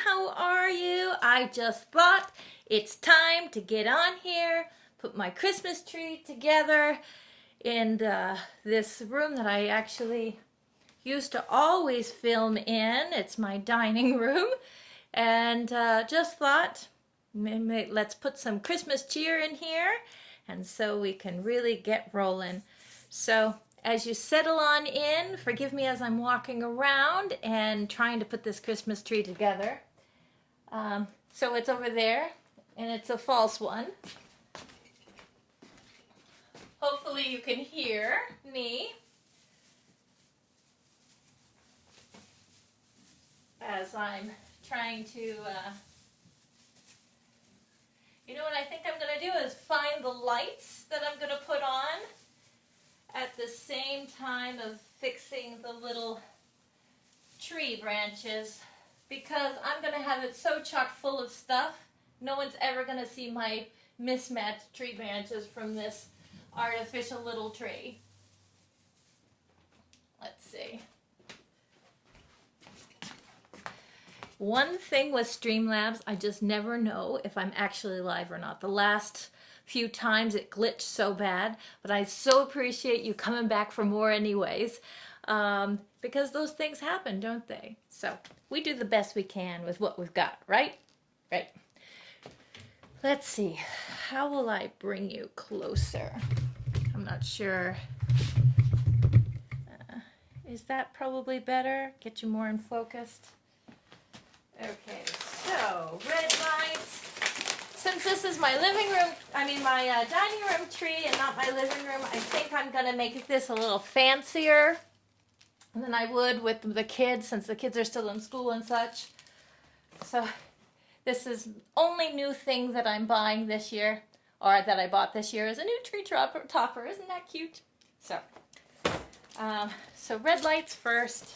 how are you? I just thought it's time to get on here, put my Christmas tree together in this room that I actually used to always film in. It's my dining room, and just thought let's put some Christmas cheer in here, and so we can really get rolling. So as you settle on in, forgive me as I'm walking around and trying to put this Christmas tree together. So it's over there, and it's a false one. Hopefully you can hear me as I'm trying to, you know what I think I'm going to do is find the lights that I'm going to put on at the same time of fixing the little tree branches, because I'm going to have it so chock full of stuff, no one's ever going to see my mismatched tree branches from this artificial little tree. Let's see. One thing with Streamlabs, I just never know if I'm actually live or not. The last few times it glitched so bad, but I so appreciate you coming back for more anyways, because those things happen, don't they? So we do the best we can with what we've got, right? Right. Let's see, how will I bring you closer? I'm not sure. Is that probably better? Get you more in focused? Okay, so red lights. Since this is my living room, my dining room tree and not my living room, I think I'm going to make this a little fancier than I would with the kids, since the kids are still in school and such. So this is only new thing that I'm buying this year, or that I bought this year, is a new tree topper. Isn't that cute? So, so red lights first.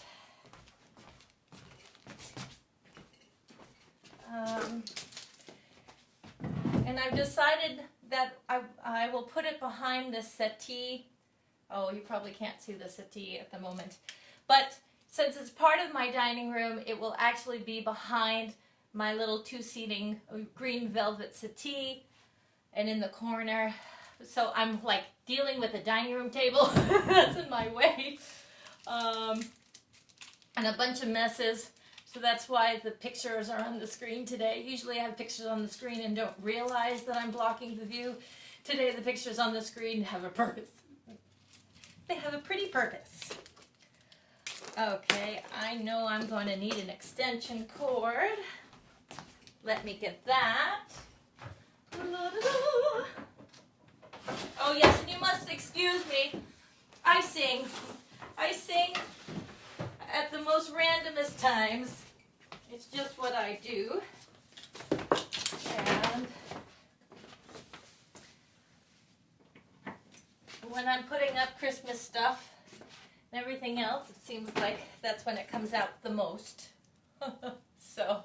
And I've decided that I will put it behind the settee. Oh, you probably can't see the settee at the moment. But since it's part of my dining room, it will actually be behind my little two-seating green velvet settee and in the corner. So I'm like dealing with the dining room table that's in my way. And a bunch of messes. So that's why the pictures are on the screen today. Usually I have pictures on the screen and don't realize that I'm blocking the view. Today the pictures on the screen have a purpose. They have a pretty purpose. Okay, I know I'm going to need an extension cord. Let me get that. Oh yes, and you must excuse me. I sing at the most randomest times. It's just what I do. And when I'm putting up Christmas stuff and everything else, it seems like that's when it comes out the most. So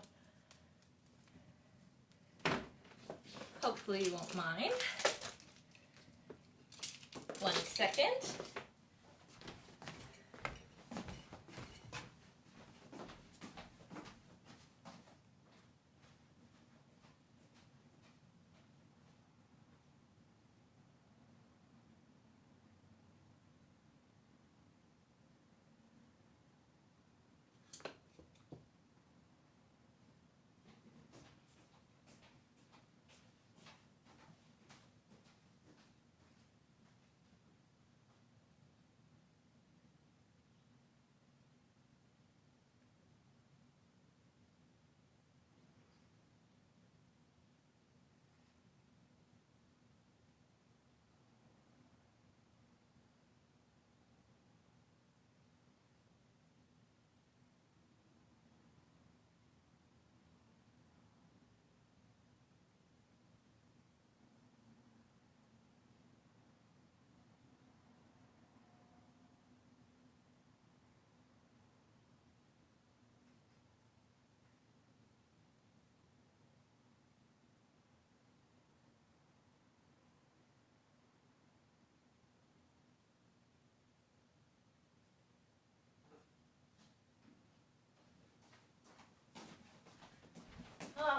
hopefully you won't mind. 1 second.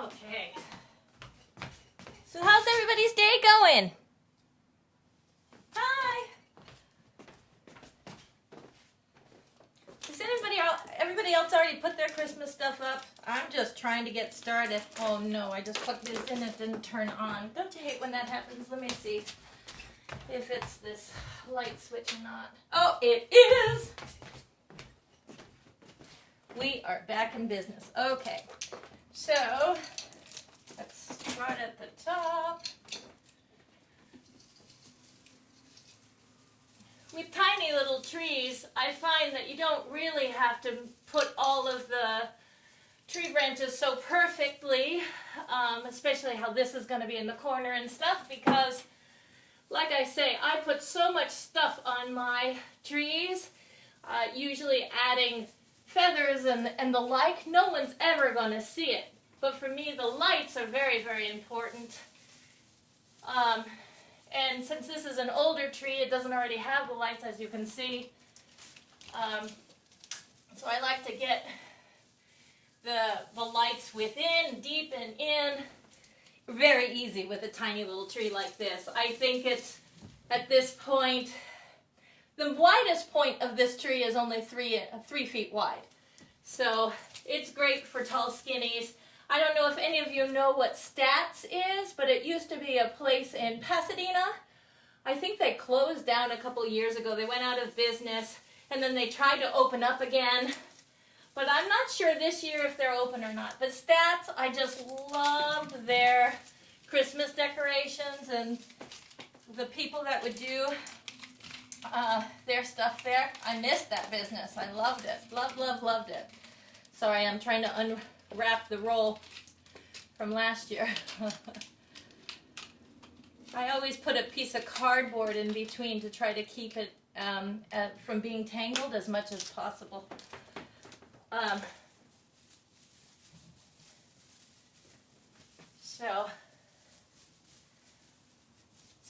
Okay. So how's everybody's day going? Hi. Has everybody else already put their Christmas stuff up? I'm just trying to get started. Oh no, I just plugged this in, it didn't turn on. Don't you hate when that happens? Let me see if it's this light switch or not. Oh, it is! We are back in business. Okay, so let's start at the top. With tiny little trees, I find that you don't really have to put all of the tree branches so perfectly, especially how this is going to be in the corner and stuff, because like I say, I put so much stuff on my trees, usually adding feathers and the like. No one's ever going to see it, but for me the lights are very, very important. And since this is an older tree, it doesn't already have the lights, as you can see. So I like to get the lights within, deep and in. Very easy with a tiny little tree like this. I think it's, at this point, the widest point of this tree is only 3 feet wide. So it's great for tall skinnies. I don't know if any of you know what Stats is, but it used to be a place in Pasadena. I think they closed down a couple years ago. They went out of business, and then they tried to open up again. But I'm not sure this year if they're open or not. But Stats, I just loved their Christmas decorations and the people that would do their stuff there. I missed that business. I loved it. Loved it. Sorry, I'm trying to unwrap the roll from last year. I always put a piece of cardboard in between to try to keep it from being tangled as much as possible. So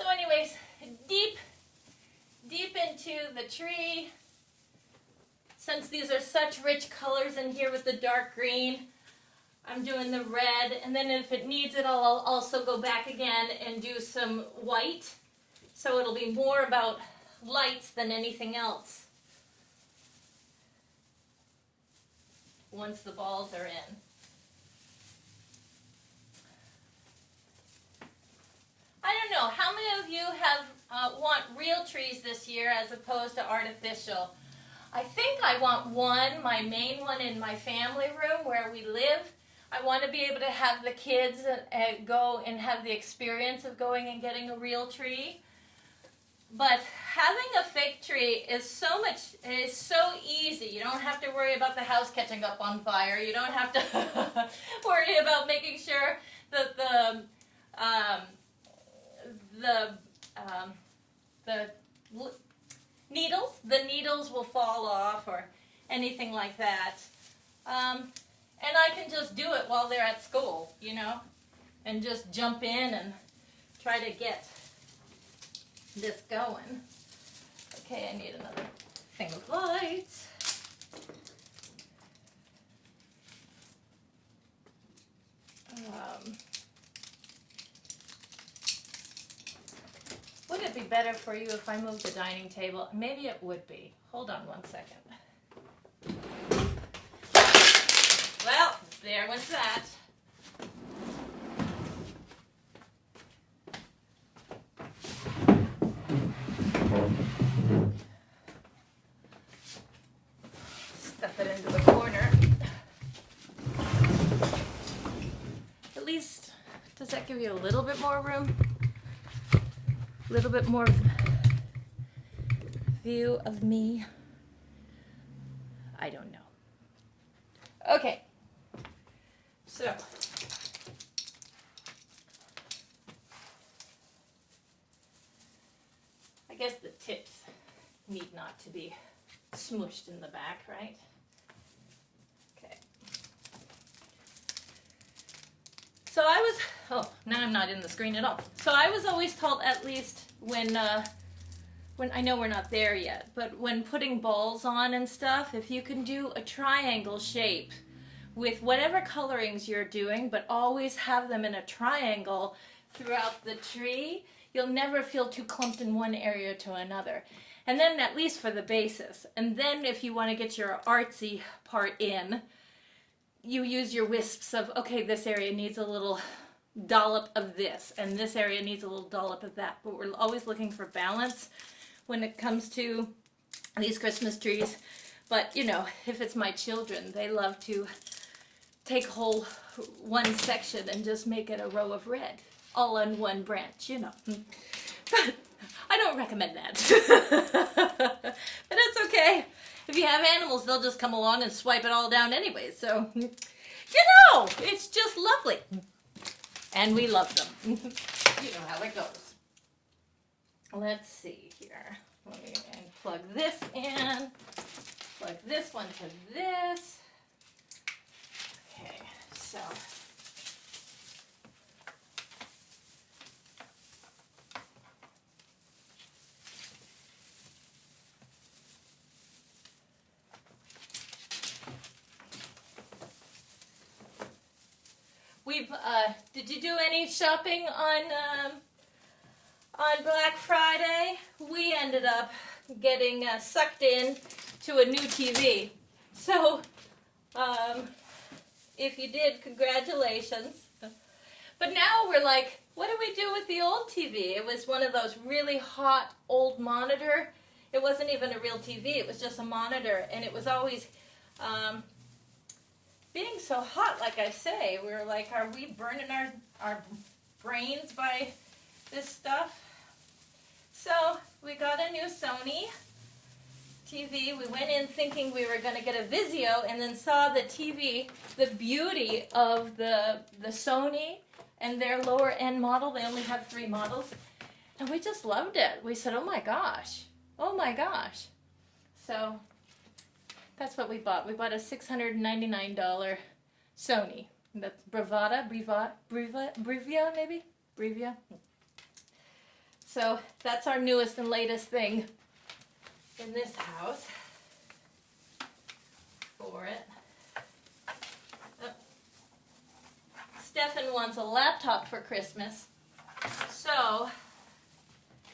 anyways, deep into the tree. Since these are such rich colors in here with the dark green, I'm doing the red, and then if it needs it, I'll also go back again and do some white. So it'll be more about lights than anything else once the balls are in. I don't know, how many of you have want real trees this year as opposed to artificial? I think I want one, my main one in my family room where we live. I want to be able to have the kids go and have the experience of going and getting a real tree. But having a fake tree is so easy. You don't have to worry about the house catching up on fire. You don't have to worry about making sure that the needles will fall off or anything like that. And I can just do it while they're at school, you know, and just jump in and try to get this going. Okay, I need another thing of lights. Would it be better for you if I moved the dining table? Maybe it would be. Hold on one second. Well, there was that. Stuff it into the corner. At least, does that give you a little bit more room? A little bit more view of me? I don't know. Okay. So, I guess the tips need not to be smooshed in the back, right? Okay. So now I'm not in the screen at all. So I was always told, at least when I know we're not there yet, but when putting balls on and stuff, if you can do a triangle shape with whatever colorings you're doing, but always have them in a triangle throughout the tree. You'll never feel too clumped in one area to another. And then at least for the basis. And then if you want to get your artsy part in, you use your wisps of, okay, this area needs a little dollop of this, and this area needs a little dollop of that. But we're always looking for balance when it comes to these Christmas trees. But, you know, if it's my children, they love to take whole one section and just make it a row of red, all on one branch, you know. But I don't recommend that. But it's okay. If you have animals, they'll just come along and swipe it all down anyway. So, you know, it's just lovely. And we love them. You know how it goes. Let's see here. Let me plug this in. Plug this one to this. Okay, so. Did you do any shopping on Black Friday? We ended up getting sucked in to a new TV. So, if you did, congratulations. But now we're like, what do we do with the old TV? It was one of those really hot old monitor. It wasn't even a real TV. It was just a monitor, and it was always being so hot, like I say. We were like, are we burning our brains by this stuff? So we got a new Sony TV. We went in thinking we were going to get a Vizio, and then saw the TV, the beauty of the Sony and their lower end model. They only have 3 models. And we just loved it. We said, oh my gosh. Oh my gosh. So that's what we bought. We bought a $699 Sony. That's Brevia maybe? Brevia. So that's our newest and latest thing in this house for it. Oh. Stefan wants a laptop for Christmas, so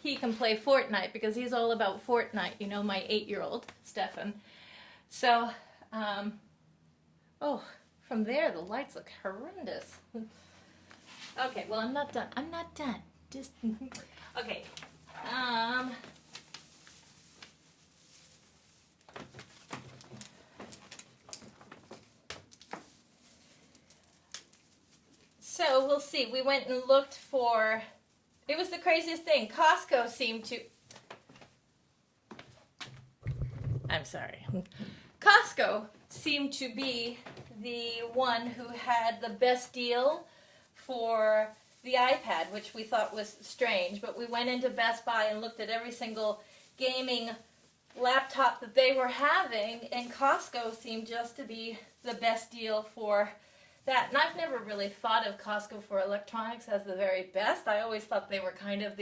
he can play Fortnite because he's all about Fortnite, you know, my 8-year-old Stefan. So, oh, from there the lights look horrendous. Okay, well, I'm not done. I'm not done. Just, okay. So we'll see. We went and looked for, it was the craziest thing. Costco seemed to, I'm sorry. Costco seemed to be the one who had the best deal for the iPad, which we thought was strange, but we went into Best Buy and looked at every single gaming laptop that they were having, and Costco seemed just to be the best deal for that. And I've never really thought of Costco for electronics as the very best. I always thought they were kind of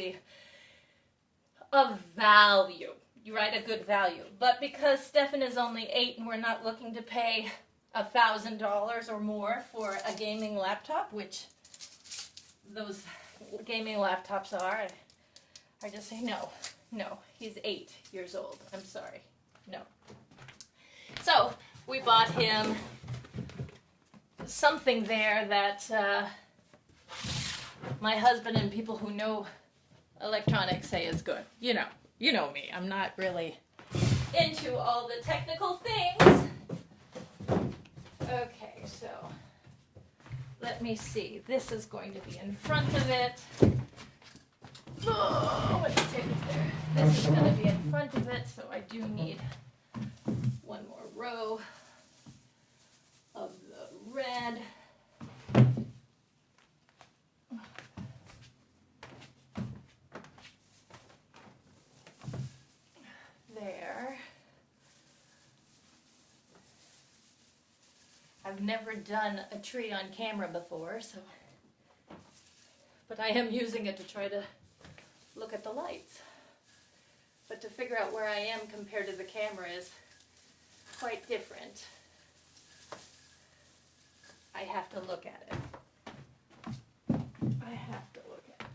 of value. Right, a good value. But because Stefan is only 8 and we're not looking to pay $1,000 or more for a gaming laptop, which those gaming laptops are, I just say no. No, he's 8 years old. I'm sorry. No. So we bought him something there that my husband and people who know electronics say is good. You know me, I'm not really into all the technical things. Okay, so let me see. This is going to be in front of it. Oh, what is it there? This is going to be in front of it, so I do need one more row of the red. There. I've never done a tree on camera before, so, but I am using it to try to look at the lights. But to figure out where I am compared to the camera is quite different. I have to look at it. I have to look at it.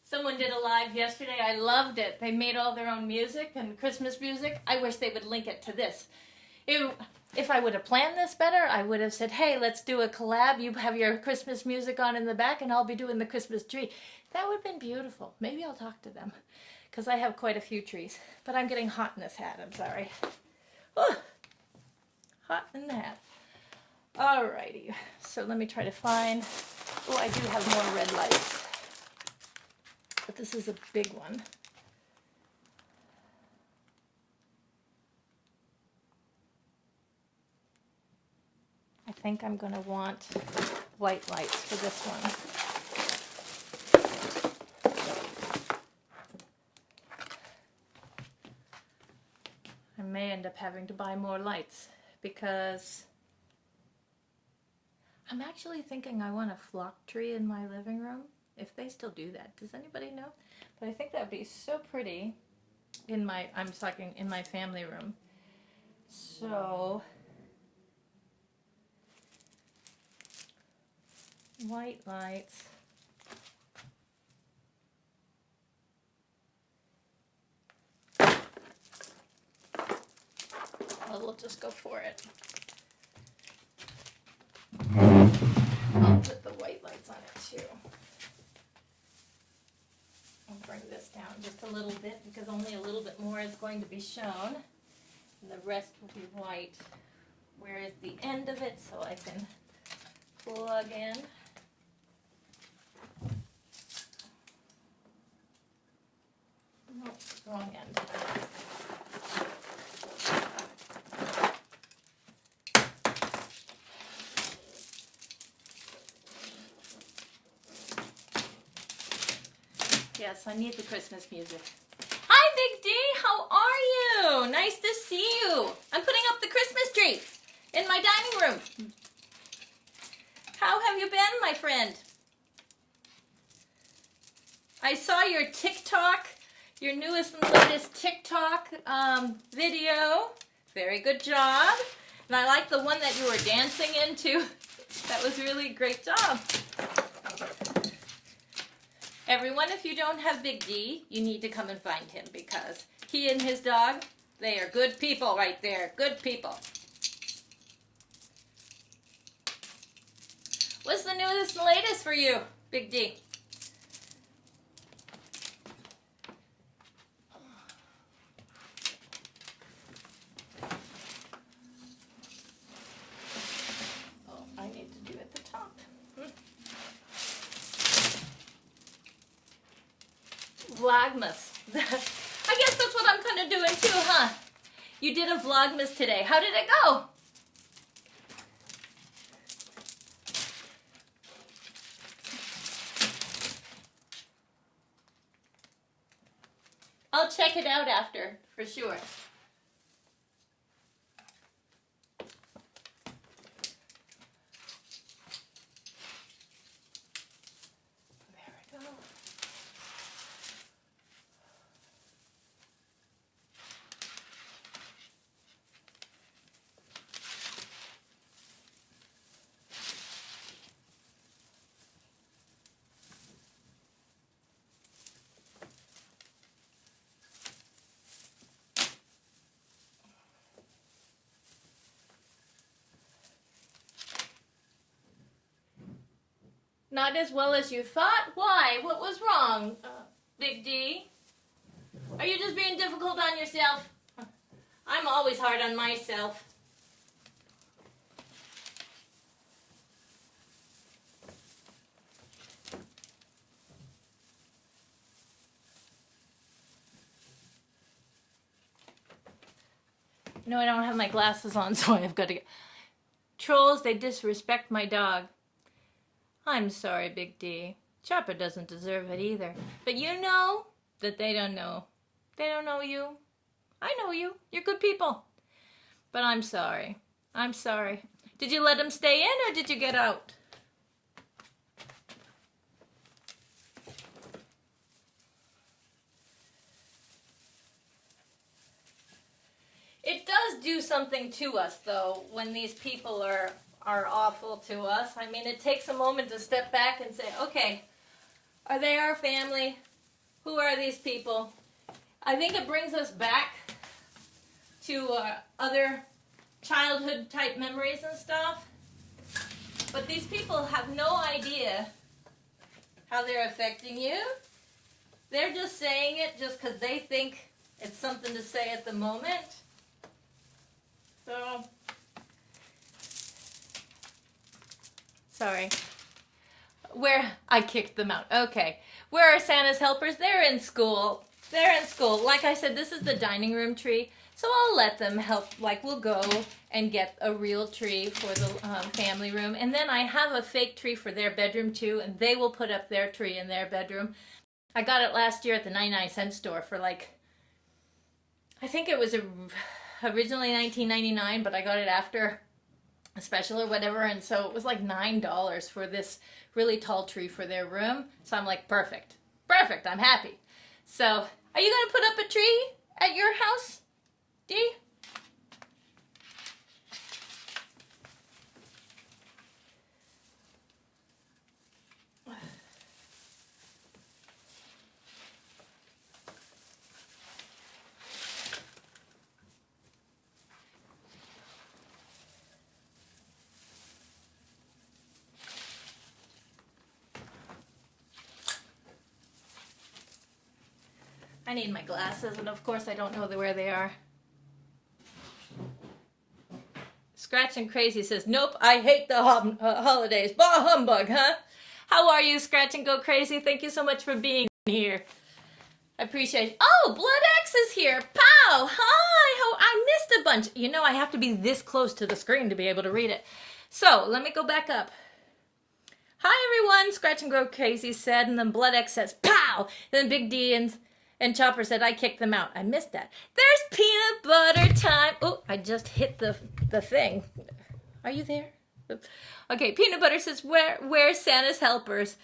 Someone did a live yesterday. I loved it. They made all their own music and Christmas music. I wish they would link it to this. If I would have planned this better, I would have said, hey, let's do a collab. You have your Christmas music on in the back and I'll be doing the Christmas tree. That would have been beautiful. Maybe I'll talk to them because I have quite a few trees. But I'm getting hot in this hat. I'm sorry. Oh, hot in the hat. Alrighty. So let me try to find... Oh, I do have more red lights. But this is a big one. I think I'm going to want white lights for this one. I may end up having to buy more lights because I'm actually thinking I want a flock tree in my living room. If they still do that. Does anybody know? But I think that would be so pretty in my, I'm talking in my family room. So, white lights. Well, we'll just go for it. I'll put the white lights on it too. I'll bring this down just a little bit because only a little bit more is going to be shown. And the rest will be white. Where is the end of it so I can plug in? No, wrong end. Yes, I need the Christmas music. Hi, Big D. How are you? Nice to see you. I'm putting up the Christmas tree in my dining room. How have you been, my friend? I saw your TikTok, your newest and latest TikTok video. Very good job. And I like the one that you were dancing into. That was really a great job. Everyone, if you don't have Big D, you need to come and find him because he and his dog, they are good people right there. Good people. What's the newest and latest for you, Big D? Oh, I need to do at the top. Vlogmas. I guess that's what I'm kind of doing too, huh? You did a Vlogmas today. How did it go? I'll check it out after, for sure. There we go. Not as well as you thought? Why? What was wrong, Big D? Are you just being difficult on yourself? I'm always hard on myself. You know, I don't have my glasses on, so I've got to get... Trolls, they disrespect my dog. I'm sorry, Big D. Chopper doesn't deserve it either. But you know that they don't know. They don't know you. I know you. You're good people. But I'm sorry. I'm sorry. Did you let him stay in or did you get out? do something to us, though, when these people are awful to us. I mean, it takes a moment to step back and say, okay, are they our family? Who are these people? I think it brings us back to other childhood type memories and stuff. But these people have no idea how they're affecting you. They're just saying it just because they think it's something to say at the moment. So, sorry. Where I kicked them out. Okay. Where are Santa's helpers? They're in school. They're in school. Like I said, this is the dining room tree. So I'll let them help. Like, we'll go and get a real tree for the family room. And then I have a fake tree for their bedroom too. And they will put up their tree in their bedroom. I got it last year at the 99-cent store for like, I think it was originally $19.99, but I got it after a special or whatever. And so it was like $9 for this really tall tree for their room. So I'm like, perfect. Perfect. I'm happy. So, are you going to put up a tree at your house, Dee? I need my glasses, and of course I don't know where they are. Scratch and Crazy says, nope, I hate the holidays. Bah humbug, huh? How are you, Scratch and Go Crazy? Thank you so much for being here. I appreciate it. Oh, Blood X is here. Pow! Hi! I missed a bunch. You know, I have to be this close to the screen to be able to read it. So, let me go back up. Hi, everyone, Scratch and Go Crazy said, and then Blood X says, pow! And then Big D and Chopper said, I kicked them out. I missed that. There's peanut butter time. Oh, I just hit the thing. Are you there? Oops. Okay, Peanut Butter says, where's Santa's helpers?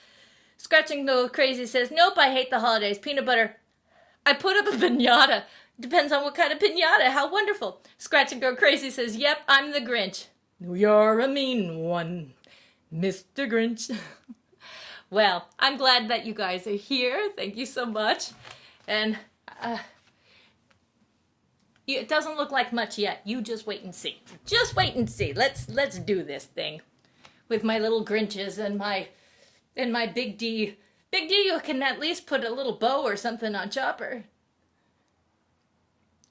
Scratch and Go Crazy says, nope, I hate the holidays. Peanut Butter, I put up a piñata. Depends on what kind of piñata. How wonderful. Scratch and Go Crazy says, yep, I'm the Grinch. You're a mean one, Mr. Grinch. Well, I'm glad that you guys are here. Thank you so much. And it doesn't look like much yet. You just wait and see. Just wait and see. Let's do this thing with my little Grinches and my Big D. Big D, you can at least put a little bow or something on Chopper.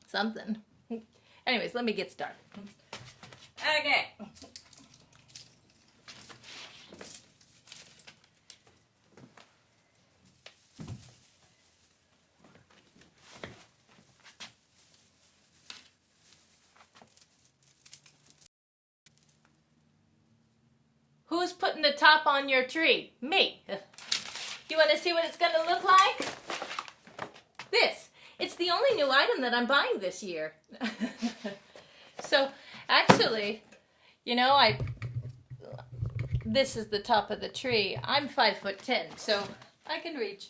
Something. Anyways, let me get started. Okay. Who's putting the top on your tree? Me. Do you want to see what it's going to look like? This. It's the only new item that I'm buying this year. So, actually, you know, this is the top of the tree. I'm 5'10", so I can reach.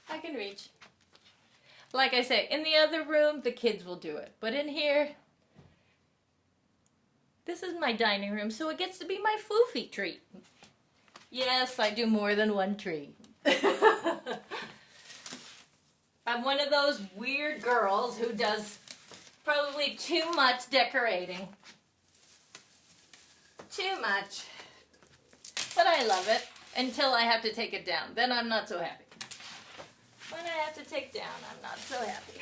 I can reach. Like I say, in the other room, the kids will do it. But in here, this is my dining room, so it gets to be my foofy treat. Yes, I do more than one tree. I'm one of those weird girls who does probably too much decorating. Too much. But I love it until I have to take it down. Then I'm not so happy. When I have to take down, I'm not so happy.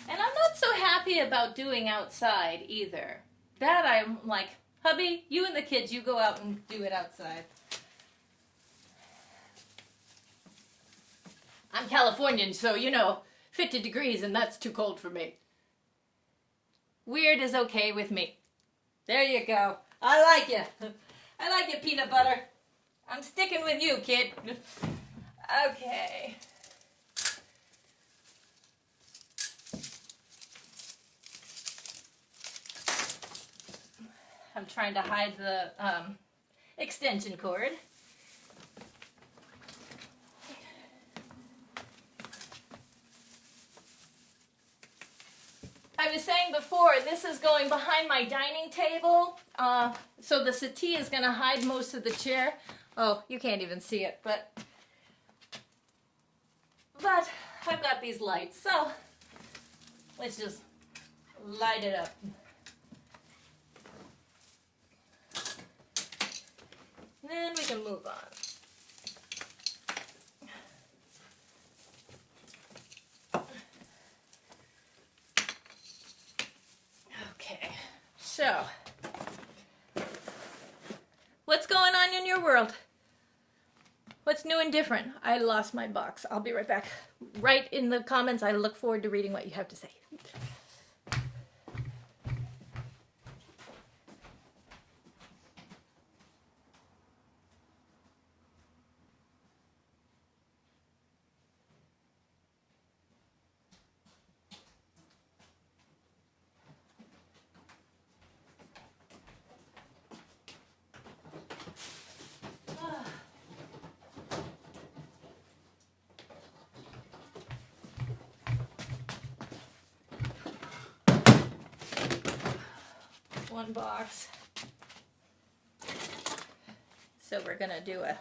And I'm not so happy about doing outside either. That I'm like, hubby, you and the kids, you go out and do it outside. I'm Californian, so, you know, 50 degrees and that's too cold for me. Weird is okay with me. There you go. I like you. I like you, Peanut Butter. I'm sticking with you, kid. Okay. I'm trying to hide the extension cord. I was saying before, this is going behind my dining table, so the settee is going to hide most of the chair. Oh, you can't even see it, but I've got these lights, so let's just light it up. Then we can move on. Okay, so what's going on in your world? What's new and different? I lost my box. I'll be right back. Write in the comments. I look forward to reading what you have to say. One box. So we're gonna do a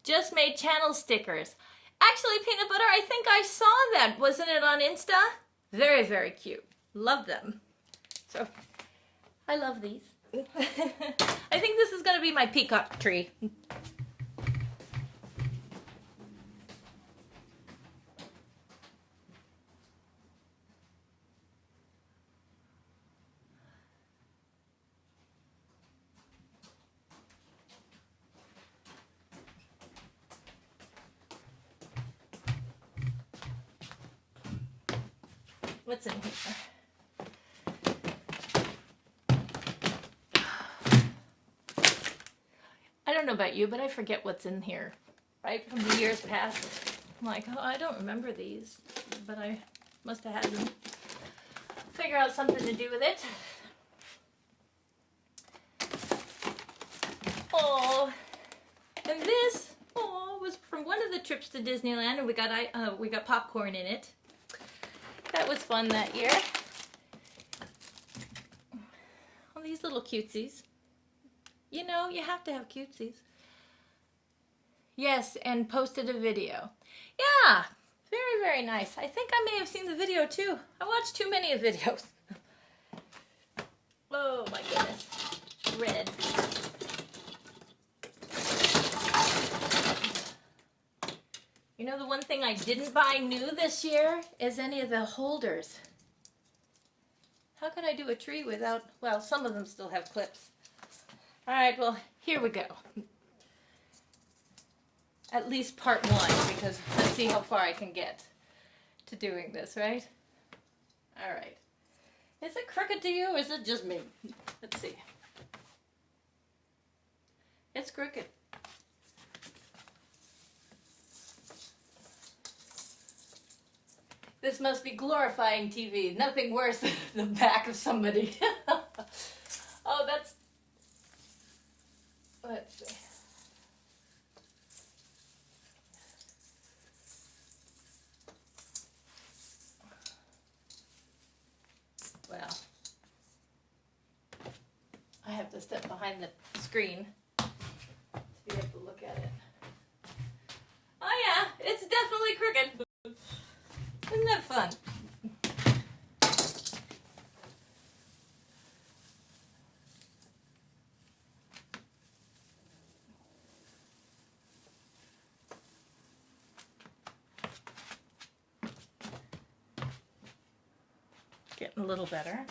just made channel stickers. Actually, Peanut Butter, I think I saw that. Wasn't it on Insta? Very, very cute. Love them. So I love these. I think this is gonna be my peacock tree. What's in here? I don't know about you, but I forget what's in here, right? From the years past. I'm like, oh, I don't remember these, but I must have had them. Figure out something to do with it. Oh, and this, was from one of the trips to Disneyland, and we got popcorn in it. That was fun that year. All these little cutesies. You know, you have to have cutesies. Yes, and posted a video. Yeah, very, very nice. I think I may have seen the video too. I watched too many videos. Oh my goodness. Red. You know, the one thing I didn't buy new this year is any of the holders. How can I do a tree without, well, some of them still have clips. All right, well, here we go. At least part one, because let's see how far I can get to doing this, right? All right. Is it crooked to you, or is it just me? Let's see. It's crooked. This must be glorifying TV. Nothing worse than the back of somebody. Oh, that's... Let's see. Well, I have to step behind the screen to be able to look at it. Oh yeah, it's definitely crooked. Isn't that fun? Getting a little better.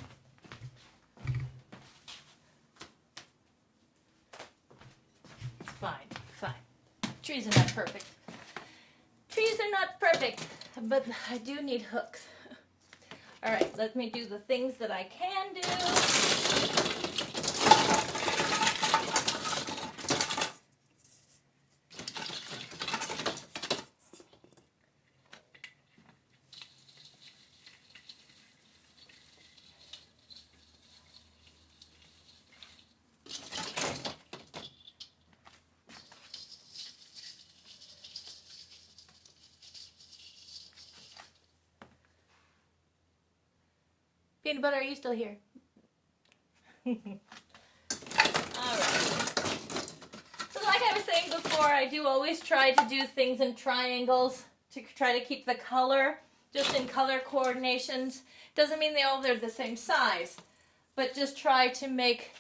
It's fine, fine. Trees are not perfect. Trees are not perfect, but I do need hooks. All right, let me do the things that I can do. Peanut butter, are you still here? Alright. So like I was saying before, I do always try to do things in triangles to try to keep the color just in color coordinations. Doesn't mean they're the same size, but just try to make,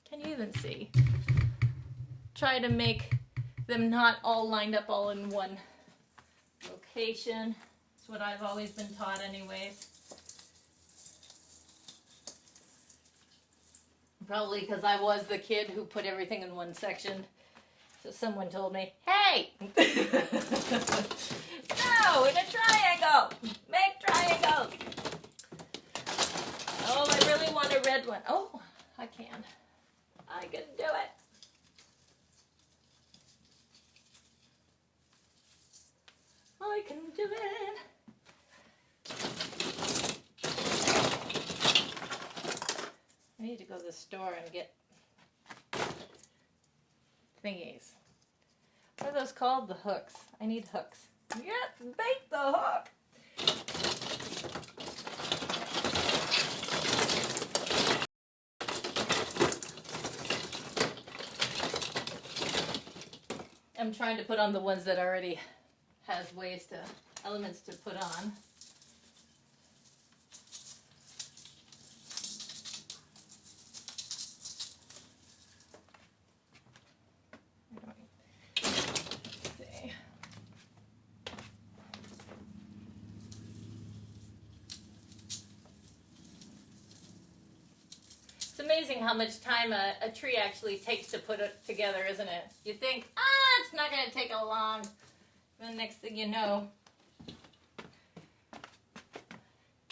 can you even see? Try to make them not all lined up all in one location. That's what I've always been taught anyways. Probably because I was the kid who put everything in one section. So someone told me, hey! No, in a triangle! Make triangles! Oh, I really want a red one. Oh, I can. I can do it. I can do it. I need to go to the store and get thingies. What are those called? The hooks. I need hooks. Yes, bait the hook. I'm trying to put on the ones that already has elements to put on. It's amazing how much time a tree actually takes to put it together, isn't it? You think, it's not going to take a long. The next thing you know,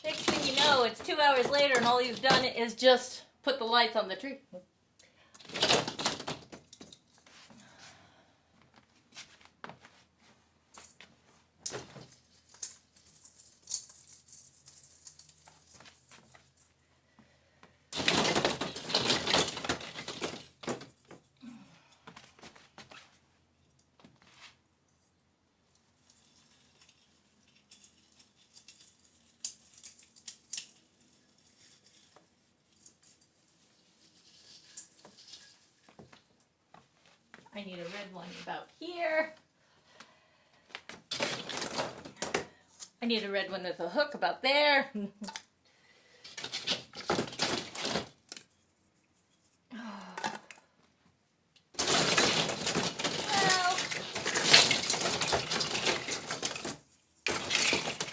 it's 2 hours later and all you've done is just put the lights on the tree. I need a red one about here. I need a red one with a hook about there. Well,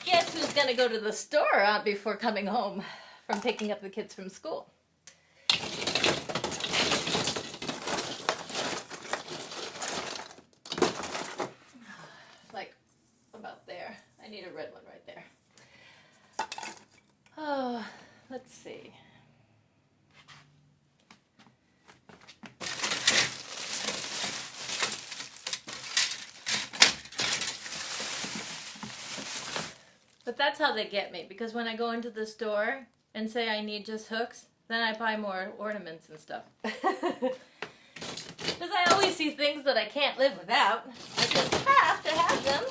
guess who's gonna go to the store before coming home from picking up the kids from school? Like about there. I need a red one right there. Oh, let's see. But that's how they get me, because when I go into the store and say I need just hooks, then I buy more ornaments and stuff. Because I always see things that I can't live without. I just have to have them.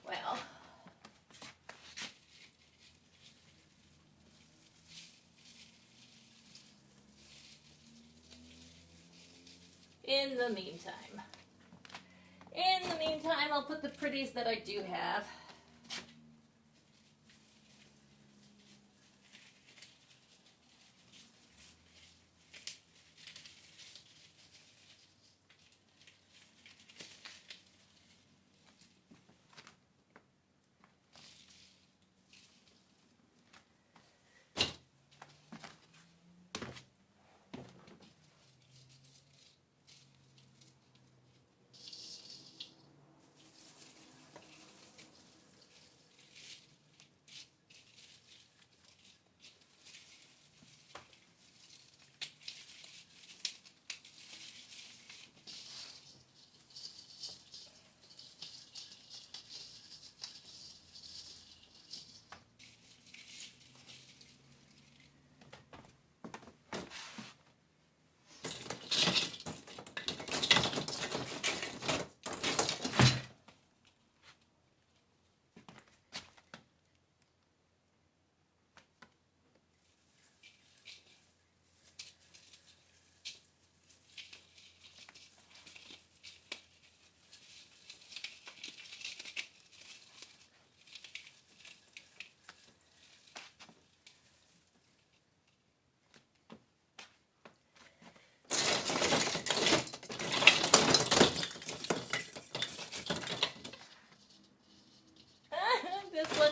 Well. In the meantime, I'll put the pretties that I do have.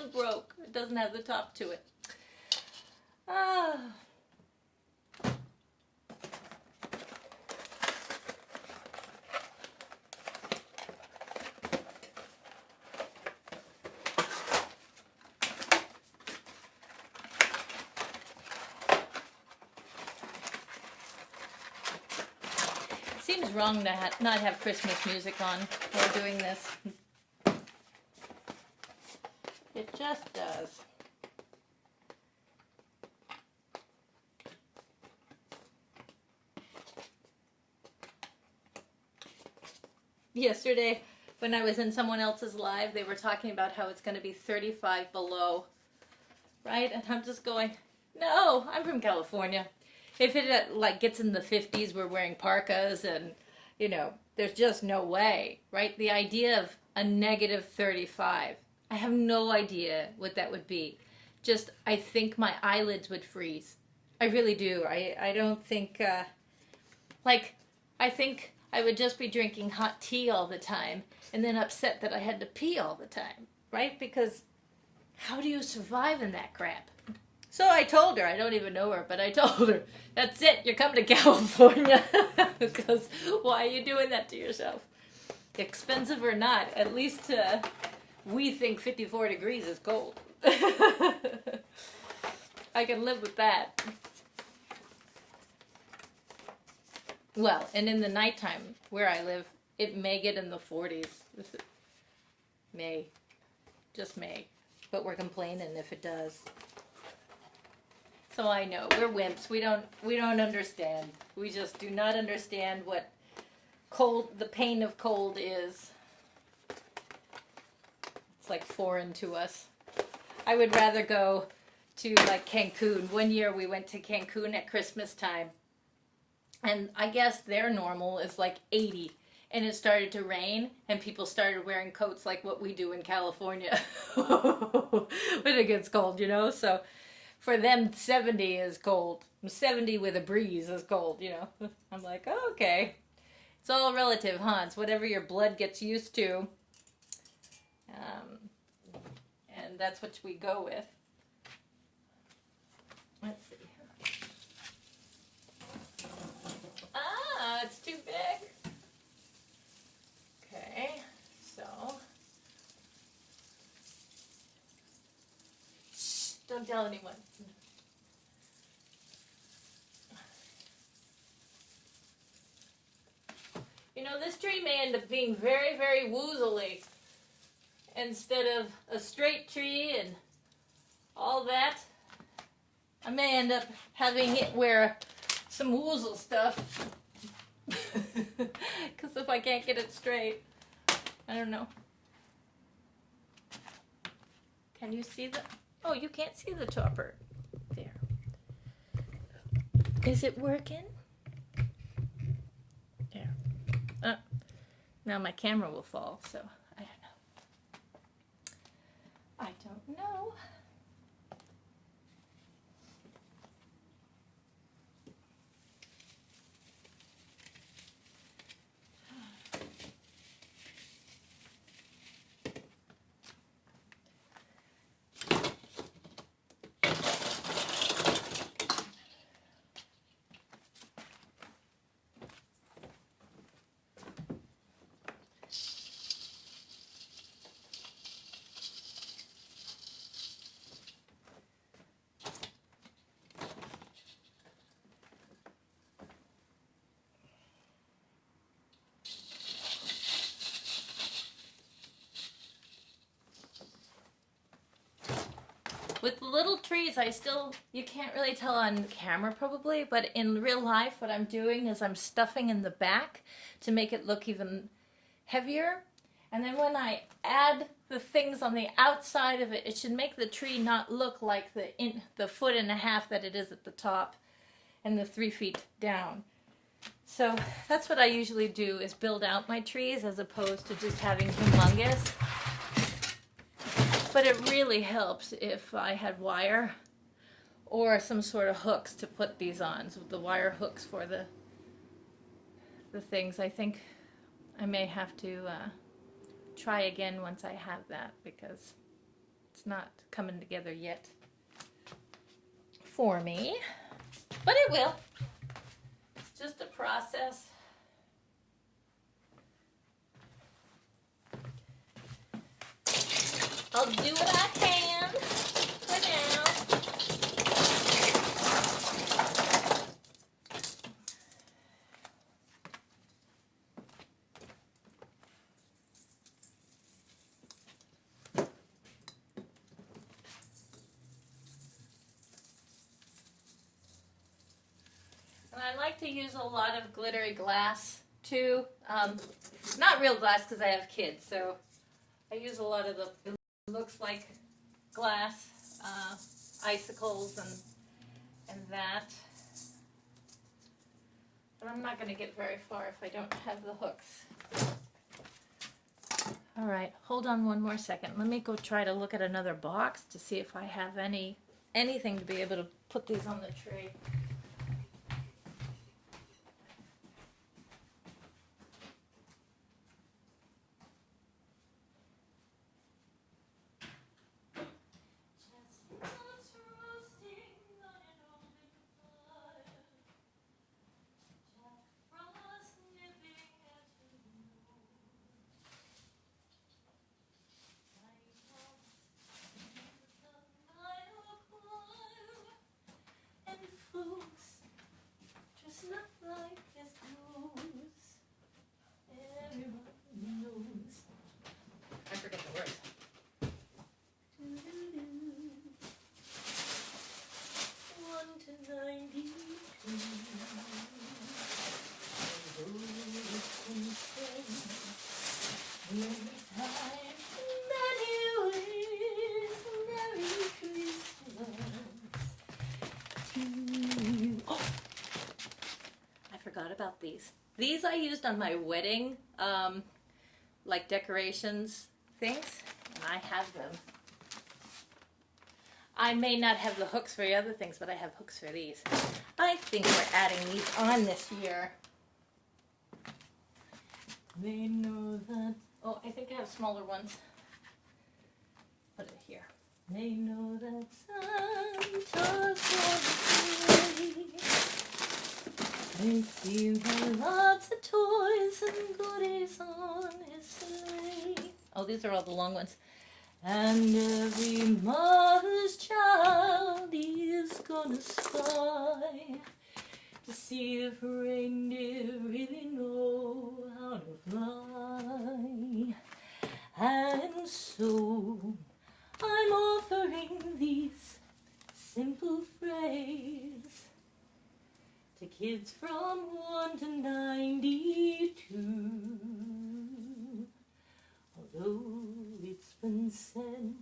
one broke. It doesn't have the top to it. Ah. Seems wrong to not have Christmas music on while doing this. It just does. Yesterday, when I was in someone else's live, they were talking about how it's going to be 35 below, right? And I'm just going, no, I'm from California. If it like gets in the 50s, we're wearing parkas and, you know, there's just no way, right? The idea of a negative 35, I have no idea what that would be. Just, I think my eyelids would freeze. I really do. I don't think, I think I would just be drinking hot tea all the time and then upset that I had to pee all the time, right? Because how do you survive in that crap? So I told her, I don't even know her, but I told her, that's it, you're coming to California. Because why are you doing that to yourself? Expensive or not, at least we think 54 degrees is cold. I can live with that. Well, and in the nighttime where I live, it may get in the 40s. May. Just may. But we're complaining if it does. So I know, we're wimps. We don't understand. We just do not understand what the pain of cold is. It's like foreign to us. I would rather go to like Cancun. One year we went to Cancun at Christmas time. And I guess their normal is like 80. And it started to rain and people started wearing coats like what we do in California. When it gets cold, you know? So for them, 70 is cold. 70 with a breeze is cold, you know? I'm like, oh, okay. It's all relative, huh? It's whatever your blood gets used to. And that's what we go with. Let's see. Ah, it's too big. Okay, so. Don't tell anyone. You know, this tree may end up being very, very woozly. Instead of a straight tree and all that, I may end up having it wear some woozle stuff. Because if I can't get it straight, I don't know. Can you see the... Oh, you can't see the topper. There. Is it working? There. Now my camera will fall, so I don't know. I don't know. With the little trees, you can't really tell on camera probably, but in real life what I'm doing is I'm stuffing in the back to make it look even heavier. And then when I add the things on the outside of it, it should make the tree not look like the 1.5 feet that it is at the top and the 3 feet down. So that's what I usually do, is build out my trees as opposed to just having humongous. But it really helps if I had wire or some sort of hooks to put these on. So the wire hooks for the things. I think I may have to try again once I have that, because It's not coming together yet for me, but it will. It's just a process. I'll do what I can for now. And I like to use a lot of glittery glass too. Not real glass because I have kids, so I use a lot of the, it looks like glass, icicles and that. But I'm not going to get very far if I don't have the hooks. All right, hold on one more second. Let me go try to look at another box to see if I have anything to be able to put these on the tray. Just not like his clothes. Everybody knows. I forget the words. 1 to 92. Every time, many ways, Merry Christmas to you. Oh! I forgot about these. These I used on my wedding, like decorations things, and I have them. I may not have the hooks for the other things, but I have hooks for these. I think we're adding these on this year. They know that. Oh, I think I have smaller ones. Put it here. They know that Santa's on his way. They see lots of toys and goodies on his sleigh. Oh, these are all the long ones. And every mother's child is gonna spy to see if reindeer really know how to fly. And so I'm offering these simple phrases to kids from 1 to 92. Although it's been said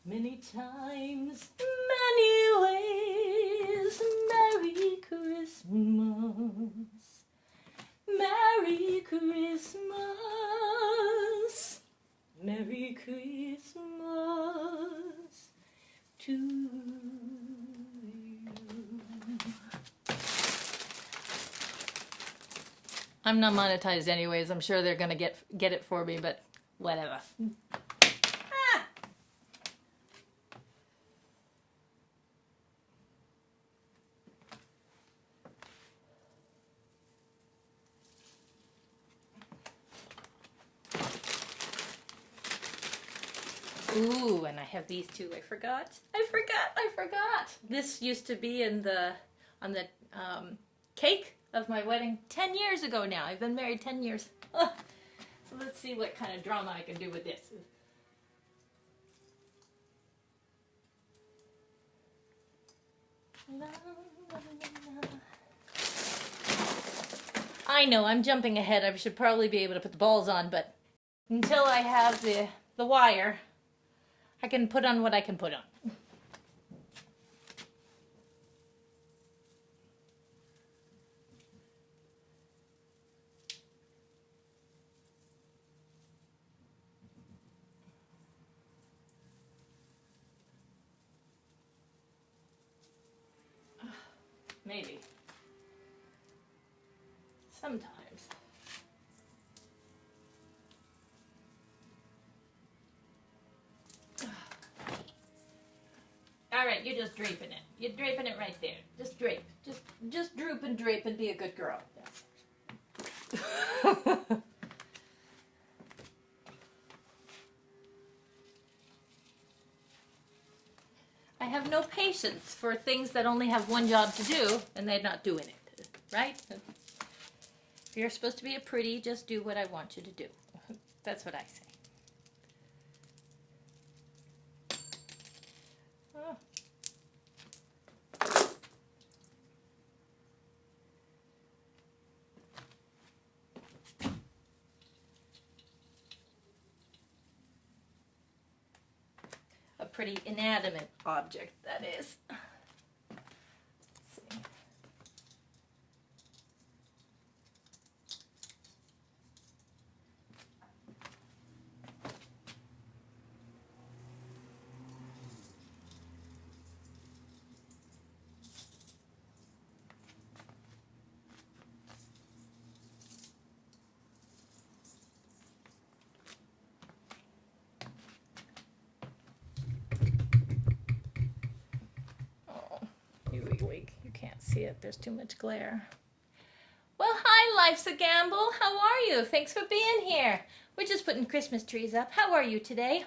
many times, many ways, Merry Christmas, Merry Christmas, Merry Christmas to you. I'm not monetized anyways. I'm sure they're gonna get it for me, but whatever. Ah! Ooh, and I have these too. I forgot. This used to be on the cake of my wedding 10 years ago now. I've been married 10 years. Oh, so let's see what kind of drama I can do with this. I know, I'm jumping ahead. I should probably be able to put the balls on, but until I have the wire, I can put on what I can put on. Maybe. Sometimes. All right, you're just draping it. You're draping it right there. Just drape. Just droop and drape and be a good girl. I have no patience for things that only have one job to do and they're not doing it, right? If you're supposed to be a pretty, just do what I want you to do. That's what I say. Oh. A pretty inanimate object, that is. Let's see. You can't see it. There's too much glare. Well, hi, Life's a Gamble. How are you? Thanks for being here. We're just putting Christmas trees up. How are you today?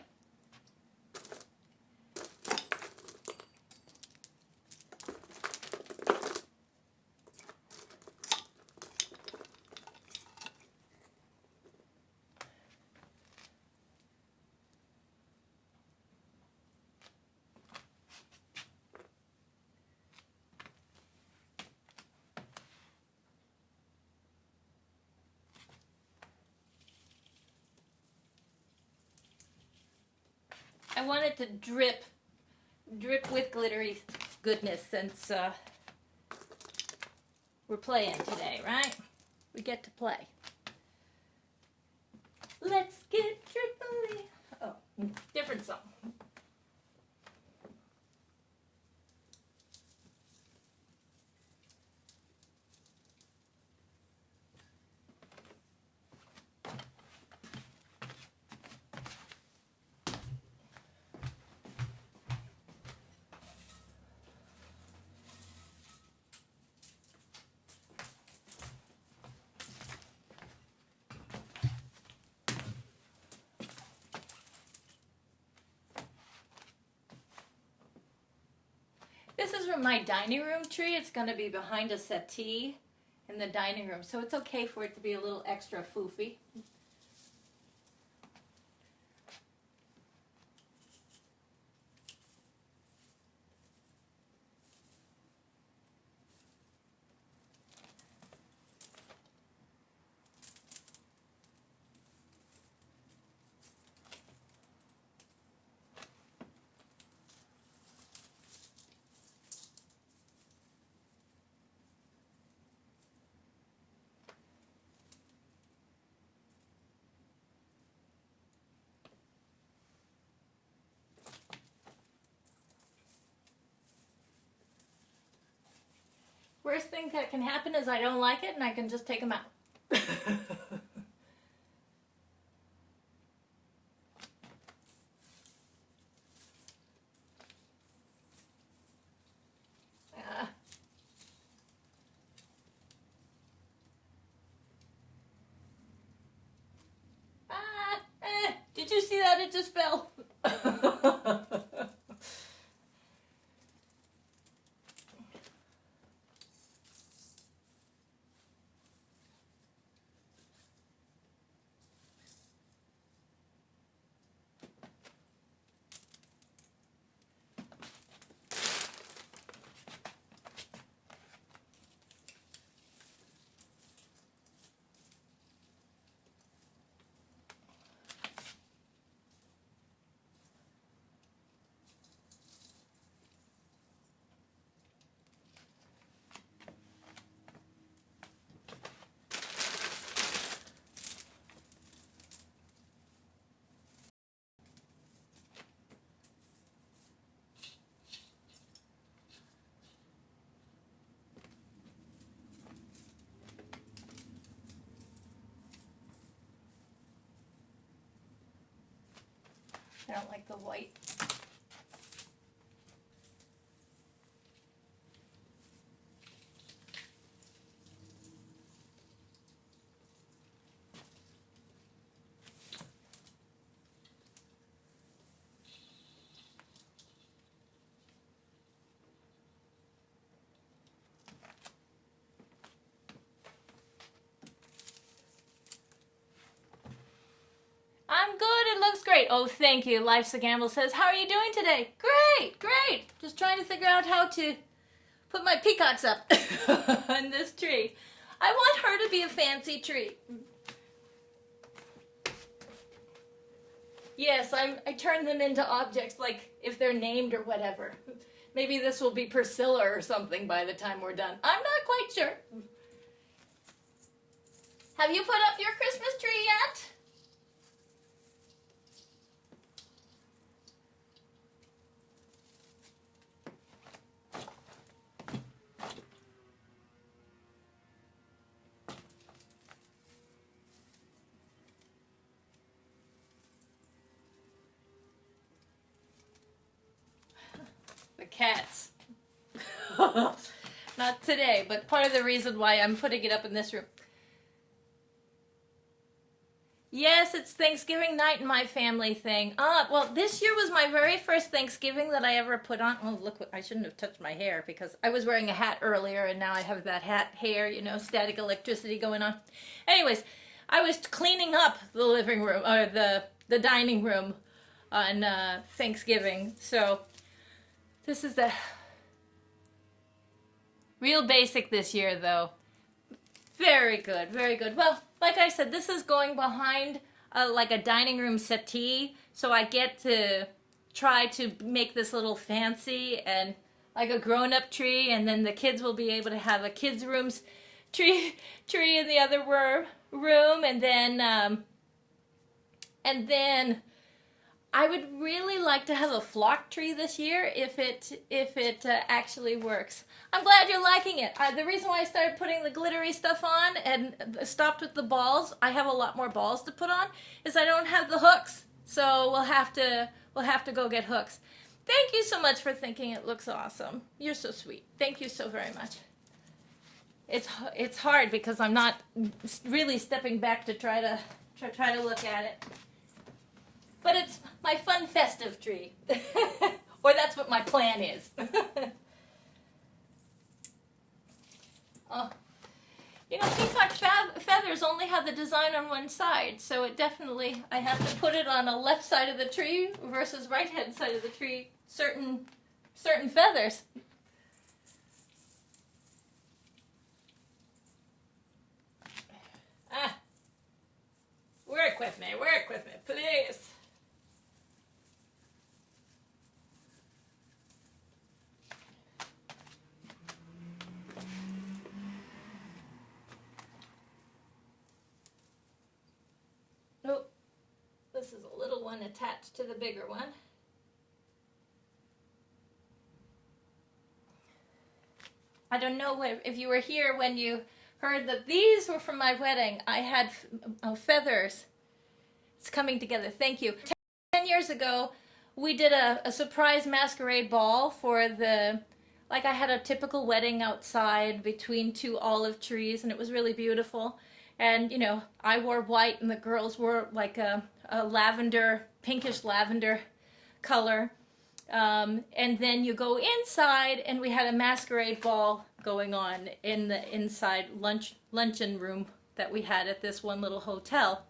I wanted to drip with glittery goodness since we're playing today, right? We get to play. Let's get drippily. Oh, different song. This is from my dining room tree. It's going to be behind a settee in the dining room, so it's okay for it to be a little extra foofy. Worst thing that can happen is I don't like it and I can just take them out. Did you see that? It just fell. I don't like the white. great. Oh, thank you. Life's a Gamble says, how are you doing today? Great, great. Just trying to figure out how to put my peacocks up on this tree. I want her to be a fancy tree. Yes, I turn them into objects, like if they're named or whatever. Maybe this will be Priscilla or something by the time we're done. I'm not quite sure. Have you put up your Christmas tree yet? The cats. Not today, but part of the reason why I'm putting it up in this room. Yes, it's Thanksgiving night in my family thing. Well, this year was my very first Thanksgiving that I ever put on. Oh, look, I shouldn't have touched my hair because I was wearing a hat earlier and now I have that hat hair, you know, static electricity going on. Anyways, I was cleaning up the living room, or the dining room on Thanksgiving. So this is the real basic this year, though. Very good, very good. Well, like I said, this is going behind like a dining room settee, so I get to try to make this little fancy and like a grown-up tree, and then the kids will be able to have a kids' room's tree in the other room, and then I would really like to have a flock tree this year if it actually works. I'm glad you're liking it. The reason why I started putting the glittery stuff on and stopped with the balls, I have a lot more balls to put on, is I don't have the hooks. So we'll have to go get hooks. Thank you so much for thinking it looks awesome. You're so sweet. Thank you so very much. It's hard because I'm not really stepping back to try to look at it. But it's my fun festive tree. Or that's what my plan is. Oh. You know, peacock feathers only have the design on one side, so it definitely, I have to put it on a left side of the tree versus right hand side of the tree, certain feathers. Work with me, please. Nope, this is a little one attached to the bigger one. I don't know if you were here when you heard that these were from my wedding. I had feathers. It's coming together. Thank you. 10 years ago, we did a surprise masquerade ball for like I had a typical wedding outside between two olive trees, and it was really beautiful. And, you know, I wore white and the girls wore like a lavender, pinkish lavender color. And then you go inside, and we had a masquerade ball going on in the inside luncheon room that we had at this one little hotel.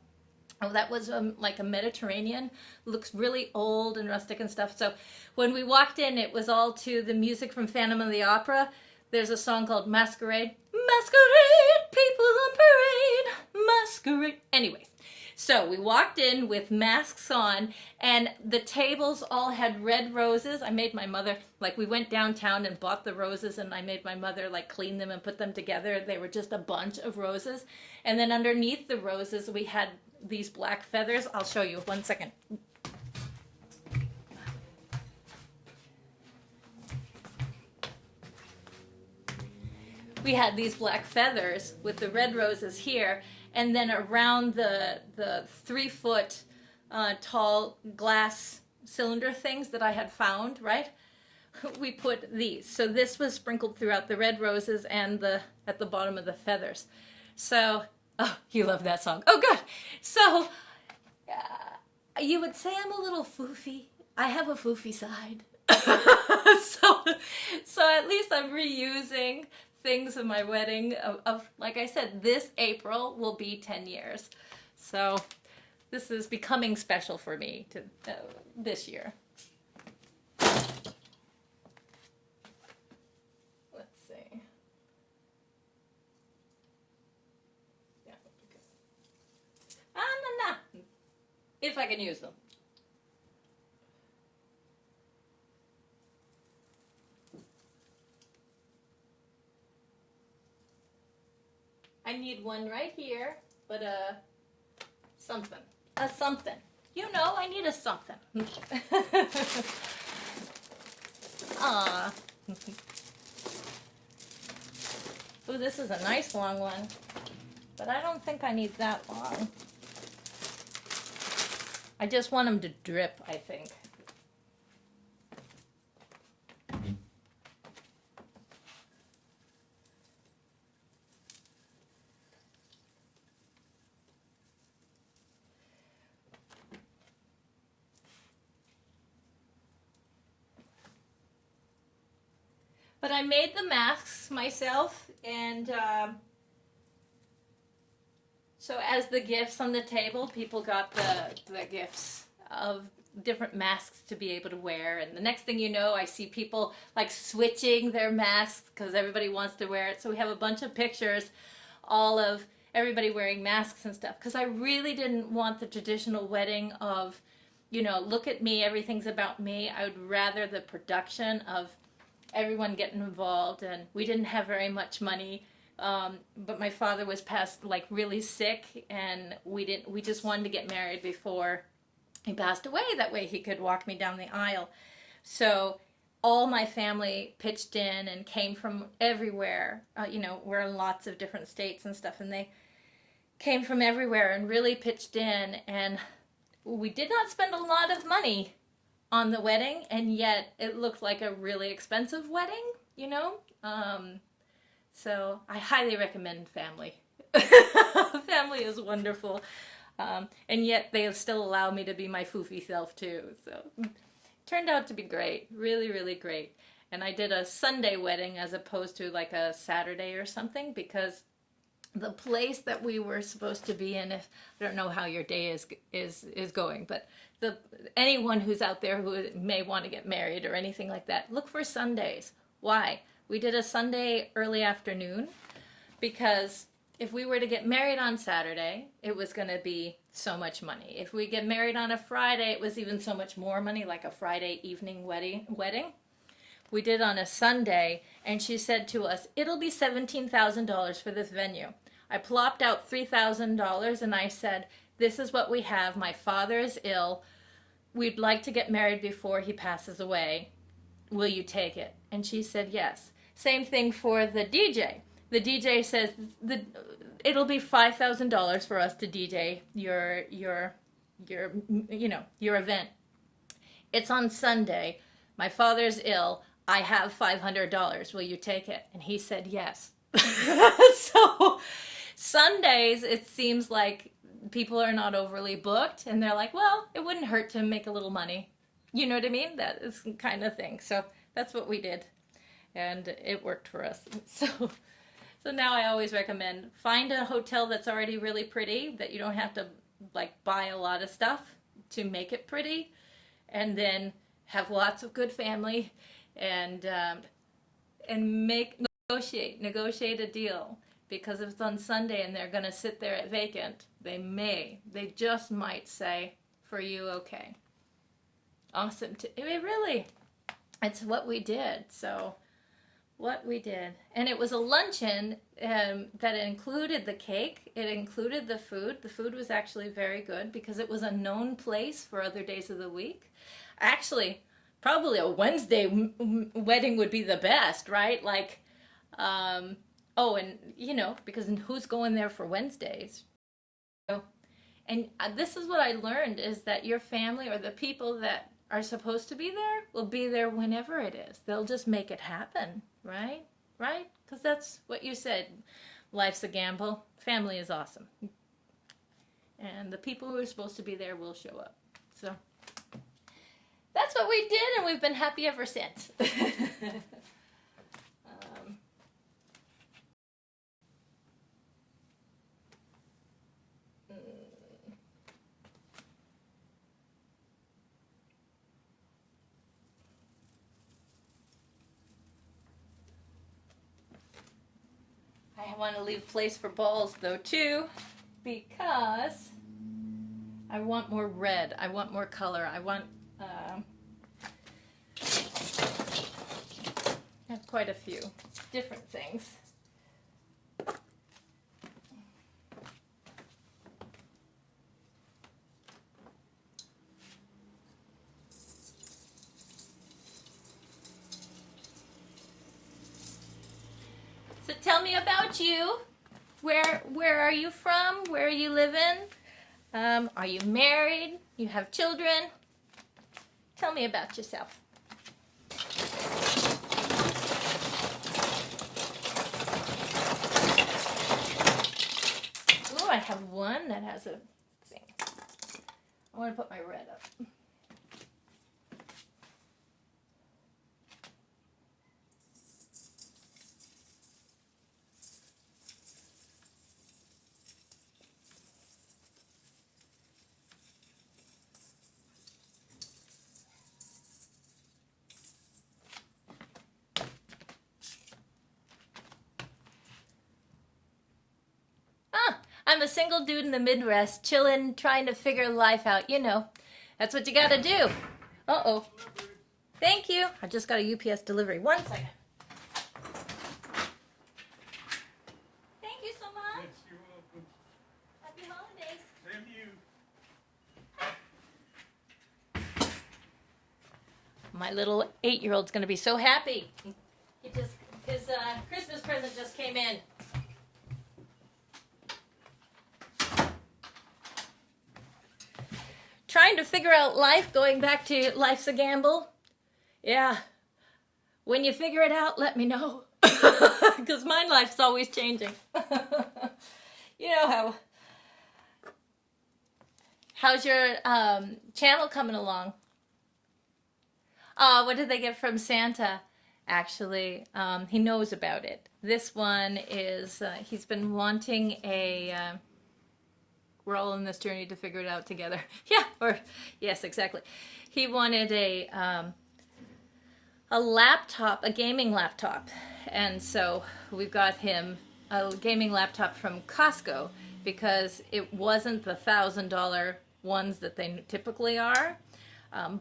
Oh, that was like a Mediterranean, looks really old and rustic and stuff. So when we walked in, it was all to the music from Phantom of the Opera. There's a song called Masquerade. Masquerade, people on parade, masquerade. Anyway, so we walked in with masks on, and the tables all had red roses. I made my mother, like we went downtown and bought the roses, and I made my mother like clean them and put them together. They were just a bunch of roses. And then underneath the roses, we had these black feathers. I'll show you, 1 second. We had these black feathers with the red roses here, and then around the 3-foot tall glass cylinder things that I had found, right? We put these. So this was sprinkled throughout the red roses and at the bottom of the feathers. So, oh, you love that song. Oh, good. So, you would say I'm a little foofy. I have a foofy side. so at least I'm reusing things of my wedding of like I said, this April will be 10 years. So this is becoming special for me to this year. Let's see. Yeah. No. If I can use them. I need one right here, but something. A something. You know, I need a something. Aw. Ooh, this is a nice long one, but I don't think I need that long. I just want them to drip, I think. But I made the masks myself, and so as the gifts on the table, people got the gifts of different masks to be able to wear. And the next thing you know, I see people like switching their masks because everybody wants to wear it. So we have a bunch of pictures, all of everybody wearing masks and stuff. Because I really didn't want the traditional wedding of, you know, look at me, everything's about me. I would rather the production of everyone getting involved. And we didn't have very much money. But my father was passed like really sick, and we just wanted to get married before he passed away. That way he could walk me down the aisle. So all my family pitched in and came from everywhere. You know, we're in lots of different states and stuff, and they came from everywhere and really pitched in. And we did not spend a lot of money on the wedding, and yet it looked like a really expensive wedding, you know? So I highly recommend family. Family is wonderful. And yet they still allow me to be my foofy self too. So turned out to be great. Really, really great. And I did a Sunday wedding as opposed to like a Saturday or something, because the place that we were supposed to be in, if I don't know how your day is going, but anyone who's out there who may want to get married or anything like that, look for Sundays. Why? We did a Sunday early afternoon because if we were to get married on Saturday, it was going to be so much money. If we get married on a Friday, it was even so much more money, like a Friday evening wedding. We did on a Sunday, and she said to us, it'll be $17,000 for this venue. I plopped out $3,000, and I said, this is what we have. My father is ill. We'd like to get married before he passes away. Will you take it? And she said yes. Same thing for the DJ. The DJ says it'll be $5,000 for us to DJ your event. It's on Sunday. My father's ill. I have $500. Will you take it? And he said yes. So Sundays, it seems like people are not overly booked, and they're like, well, it wouldn't hurt to make a little money. You know what I mean? That is kind of thing. So that's what we did, and it worked for us. So now I always recommend find a hotel that's already really pretty, that you don't have to like buy a lot of stuff to make it pretty, and then have lots of good family, and negotiate a deal. Because if it's on Sunday and they're going to sit there at vacant, they just might say, for you, okay. Awesome. It's what we did. So what we did. And it was a luncheon that included the cake. It included the food. The food was actually very good because it was a known place for other days of the week. Actually, probably a Wednesday wedding would be the best, right? Like, oh, and you know, because who's going there for Wednesdays? And this is what I learned, is that your family or the people that are supposed to be there will be there whenever it is. They'll just make it happen, right? Right? Because that's what you said. Life's a gamble. Family is awesome. And the people who are supposed to be there will show up. So that's what we did, and we've been happy ever since. I want to leave place for balls though too, because I want more red. I want more color. I want I have quite a few different things. So tell me about you. Where are you from? Where are you living? Are you married? You have children? Tell me about yourself. Oh, I have one that has a thing. I want to put my red up. I'm a single dude in the Midwest, chilling, trying to figure life out. You know, that's what you gotta do. Uh-oh. Thank you. I just got a UPS delivery. 1 second. Thank you so much. Yes, you're welcome. Happy holidays. Same to you. My little 8-year-old's gonna be so happy. His Christmas present just came in. Trying to figure out life, going back to Life's a Gamble. Yeah. When you figure it out, let me know. Because my life's always changing. You know how's your channel coming along? What did they get from Santa? Actually, he knows about it. This one is, he's been wanting a... we're all in this journey to figure it out together. Yeah, or yes, exactly. He wanted a laptop, a gaming laptop, and so we got him a gaming laptop from Costco because it wasn't the $1,000 ones that they typically are,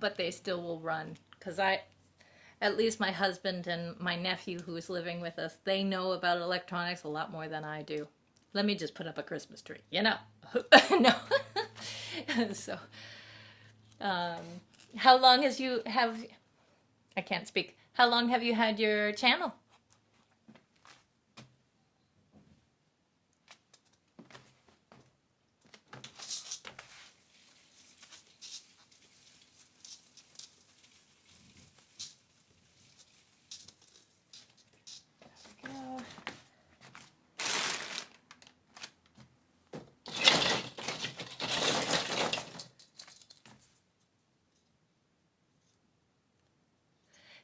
but they still will run. Because at least my husband and my nephew who is living with us, they know about electronics a lot more than I do. Let me just put up a Christmas tree, you know. No. So, how long I can't speak. How long have you had your channel?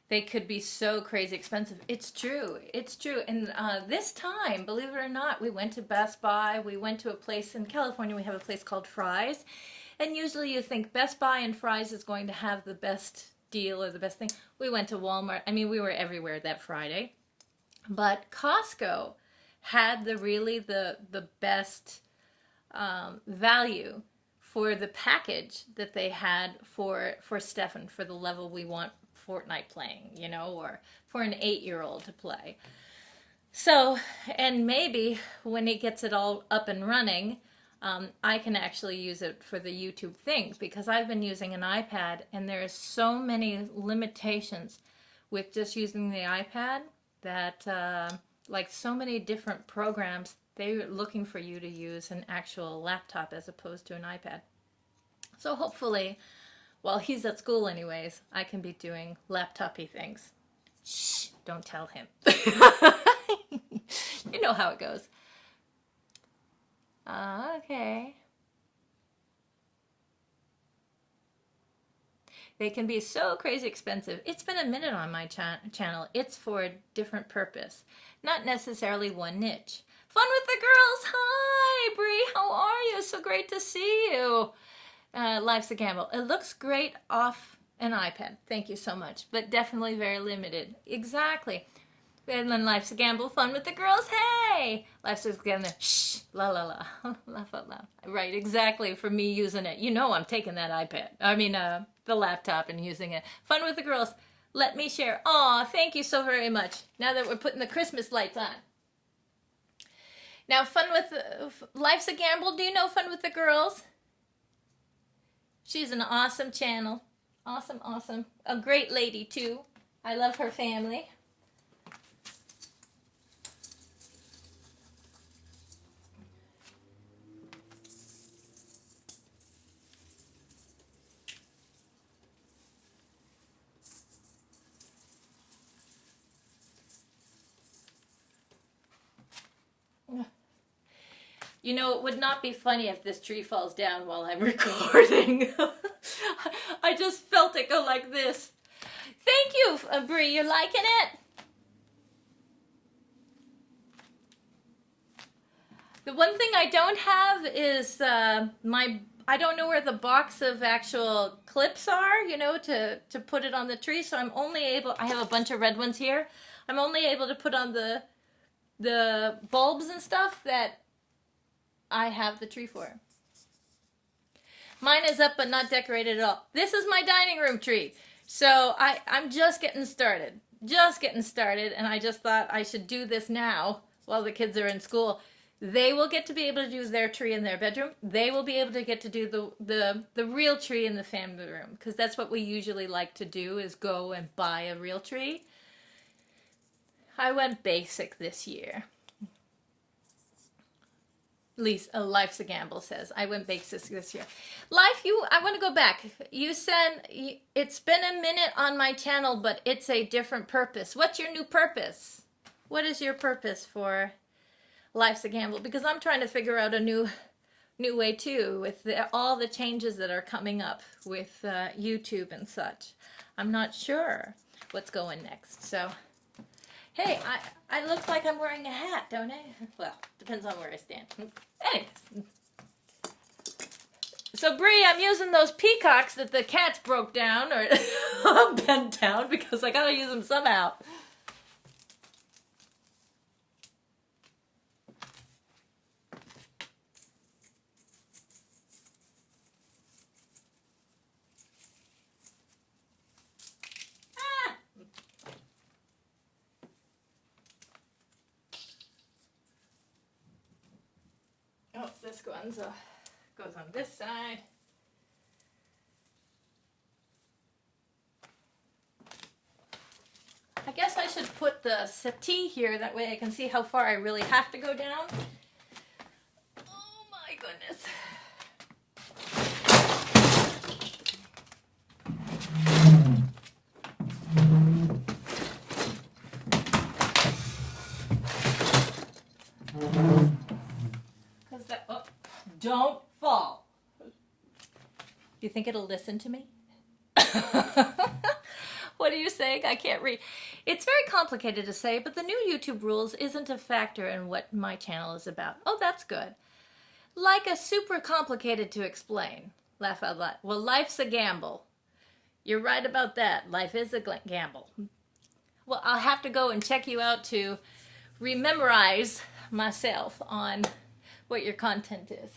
They could be so crazy expensive. It's true. It's true. And this time, believe it or not, we went to Best Buy. We went to a place in California. We have a place called Fry's. And usually you think Best Buy and Fry's is going to have the best deal or the best thing. We went to Walmart. I mean, we were everywhere that Friday. But Costco had the best value for the package that they had for Stefan, for the level we want Fortnite playing, you know, or for an 8-year-old to play. So, and maybe when he gets it all up and running, I can actually use it for the YouTube thing, because I've been using an iPad and there's so many limitations with just using the iPad that, like so many different programs, they're looking for you to use an actual laptop as opposed to an iPad. So hopefully, while he's at school anyways, I can be doing laptop-y things. Shh, don't tell him. You know how it goes. Okay. They can be so crazy expensive. It's been a minute on my channel. It's for a different purpose. Not necessarily one niche. Fun with the girls! Hi, Bree! How are you? So great to see you. Life's a Gamble. It looks great off an iPad. Thank you so much. But definitely very limited. Exactly. And then Life's a Gamble, fun with the girls. Hey! Life's a Gamble, shh, la la la. Laugh out loud. Right, exactly, for me using it. You know I'm taking that iPad. I mean, the laptop and using it. Fun with the girls. Let me share. Aw, thank you so very much. Now that we're putting the Christmas lights on. Now, fun with Life's a Gamble. Do you know Fun with the Girls? She's an awesome channel. Awesome, awesome. A great lady, too. I love her family. You know, it would not be funny if this tree falls down while I'm recording. I just felt it go like this. Thank you, Bree. You're liking it? The one thing I don't have is I don't know where the box of actual clips are, you know, to put it on the tree. So I'm only able, I have a bunch of red ones here. I'm only able to put on the bulbs and stuff that I have the tree for. Mine is up but not decorated at all. This is my dining room tree. So I'm just getting started. And I just thought I should do this now while the kids are in school. They will get to be able to use their tree in their bedroom. They will be able to get to do the real tree in the family room. Because that's what we usually like to do, is go and buy a real tree. I went basic this year. Life's a Gamble says. I went basic this year. Life, I want to go back. You said it's been a minute on my channel, but it's a different purpose. What's your new purpose? What is your purpose for Life's a Gamble? Because I'm trying to figure out a new way too, with all the changes that are coming up with YouTube and such. I'm not sure what's going next. So, hey, I look like I'm wearing a hat, don't I? Well, depends on where I stand. Anyways. So, Bree, I'm using those peacocks that the cats broke down or bent down because I gotta use them somehow. Oh, this goes on this side. I guess I should put the settee here, that way I can see how far I really have to go down. Oh my goodness. Don't fall. You think it'll listen to me? What are you saying? I can't read. It's very complicated to say, but the new YouTube rules isn't a factor in what my channel is about. Oh, that's good. Like a super complicated to explain. Laugh out loud. Well, life's a gamble. You're right about that. Life is a gamble. Well, I'll have to go and check you out to rememorize myself on what your content is.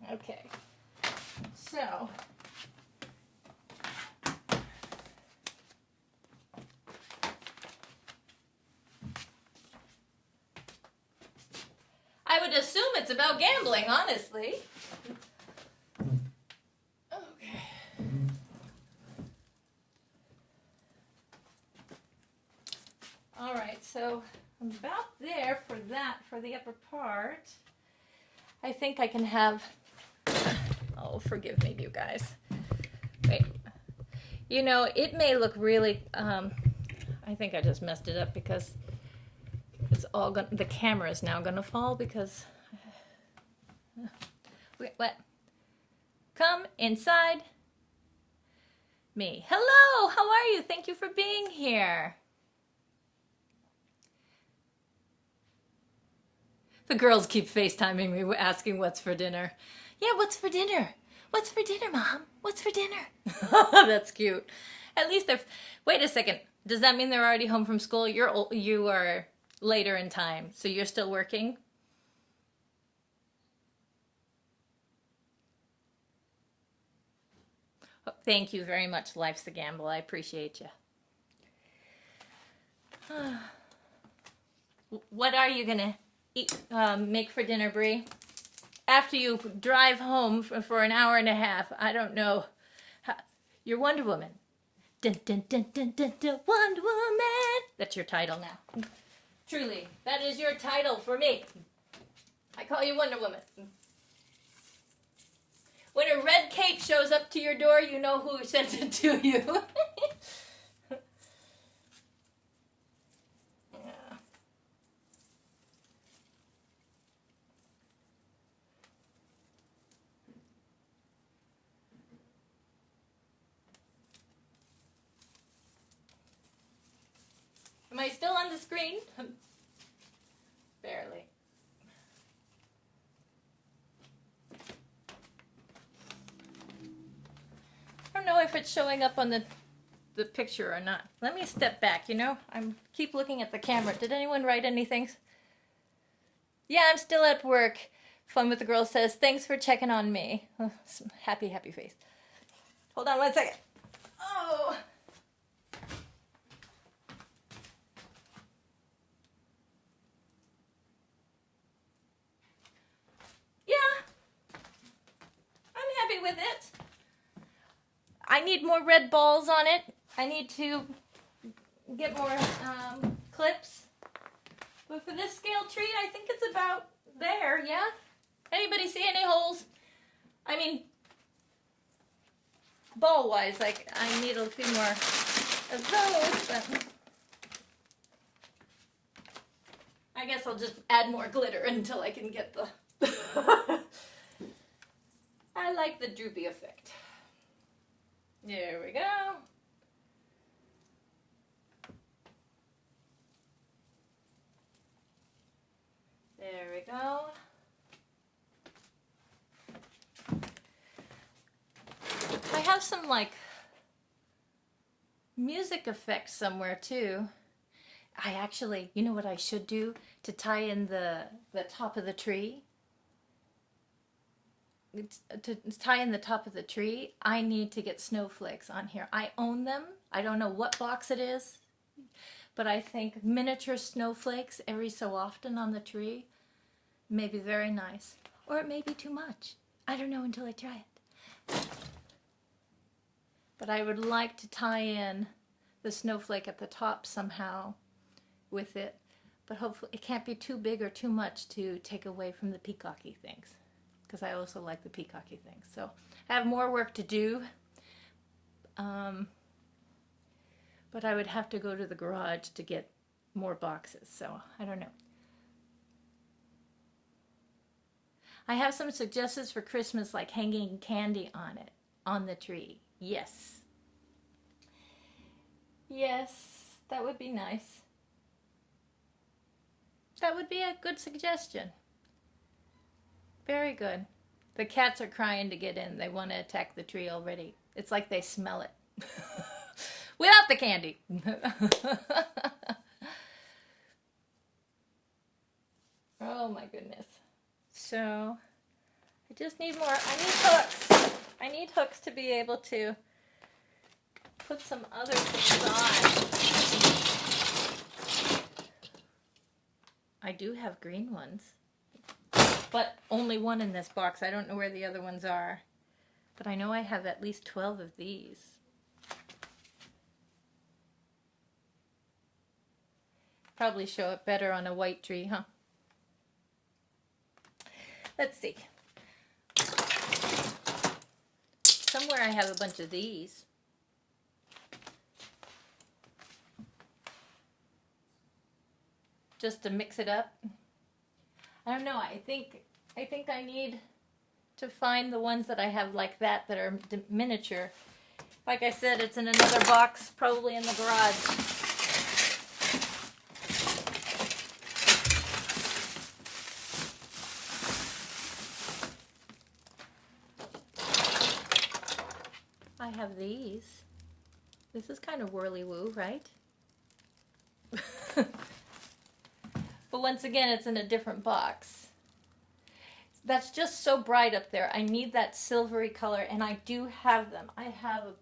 Okay, so I would assume it's about gambling, honestly. Okay. All right, so I'm about there for that, for the upper part. I think I can have... Oh, forgive me, you guys. Wait. You know, it may look really... I think I just messed it up because it's all going. The camera is now going to fall because... Wait, what? Come inside me. Hello, how are you? Thank you for being here. The girls keep FaceTiming me asking what's for dinner. Yeah, what's for dinner? What's for dinner, Mom? What's for dinner? That's cute. At least they're... Wait a second. Does that mean they're already home from school? You are later in time, so you're still working? Oh, thank you very much, Life's a Gamble. I appreciate you. What are you gonna eat, make for dinner, Bree? After you drive home for an hour and a half, I don't know. You're Wonder Woman. Dun, dun, dun, dun, dun, dun, Wonder Woman. That's your title now. Truly, that is your title for me. I call you Wonder Woman. When a red cape shows up to your door, you know who sent it to you. Yeah. Am I still on the screen? Barely. I don't know if it's showing up on the picture or not. Let me step back, you know? I'm keep looking at the camera. Did anyone write anything? Yeah, I'm still at work. Fun with the Girl says, thanks for checking on me. Oh, happy, happy face. Hold on one second. Oh. Yeah. I'm happy with it. I need more red balls on it. I need to get more clips. But for this scale tree, I think it's about there, yeah? Anybody see any holes? I mean, ball-wise, like, I need a few more of those, but I guess I'll just add more glitter until I can get the... I like the droopy effect. There we go. There we go. I have some like music effects somewhere too. I actually, you know what I should do to tie in the top of the tree? To tie in the top of the tree, I need to get snowflakes on here. I own them. I don't know what box it is, but I think miniature snowflakes every so often on the tree may be very nice. Or it may be too much. I don't know until I try it. But I would like to tie in the snowflake at the top somehow with it. But hopefully it can't be too big or too much to take away from the peacocky things. Because I also like the peacocky things. So I have more work to do. But I would have to go to the garage to get more boxes. So I don't know. I have some suggestions for Christmas, like hanging candy on it, on the tree. Yes. Yes, that would be nice. That would be a good suggestion. Very good. The cats are crying to get in. They want to attack the tree already. It's like they smell it. Without the candy. Oh my goodness. So, I just need more. I need hooks. I need hooks to be able to put some other things on. I do have green ones. But only one in this box. I don't know where the other ones are. But I know I have at least 12 of these. Probably show up better on a white tree, huh? Let's see. Somewhere I have a bunch of these. Just to mix it up. I don't know. I think I need to find the ones that I have like that are miniature. Like I said, it's in another box, probably in the garage. I have these. This is kind of whirly-woo, right? But once again, it's in a different box. That's just so bright up there. I need that silvery color, and I do have them. I have a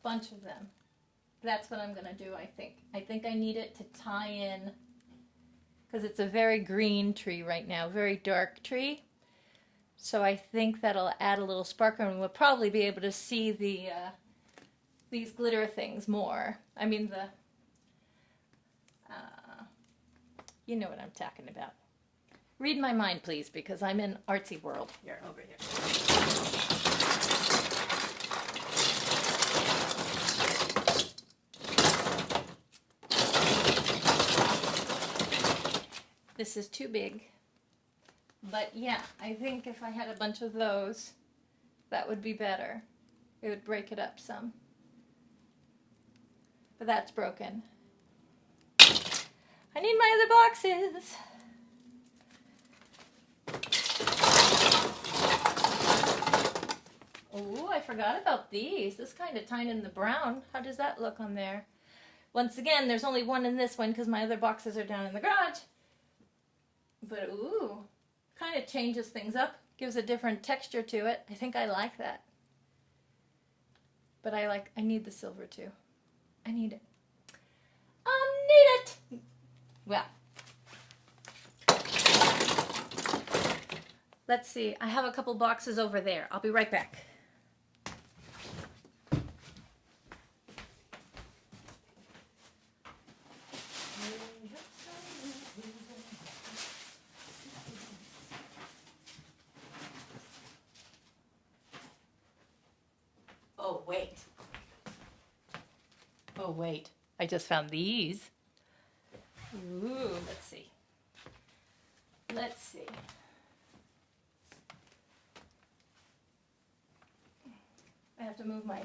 bunch of them. That's what I'm gonna do, I think. I think I need it to tie in, because it's a very green tree right now, very dark tree. So I think that'll add a little sparkle, and we'll probably be able to see the these glitter things more. I mean you know what I'm talking about. Read my mind, please, because I'm in artsy world. Here, over here. This is too big. But yeah, I think if I had a bunch of those, that would be better. It would break it up some. But that's broken. I need my other boxes. Oh, I forgot about these. This kind of tied in the brown. How does that look on there? Once again, there's only one in this one because my other boxes are down in the garage. But ooh, kind of changes things up. Gives a different texture to it. I think I like that. But I need the silver too. I need it. I need it! Well. Let's see. I have a couple boxes over there. I'll be right back. Oh, wait. Oh, wait. I just found these. Ooh, let's see. Let's see. I have to move my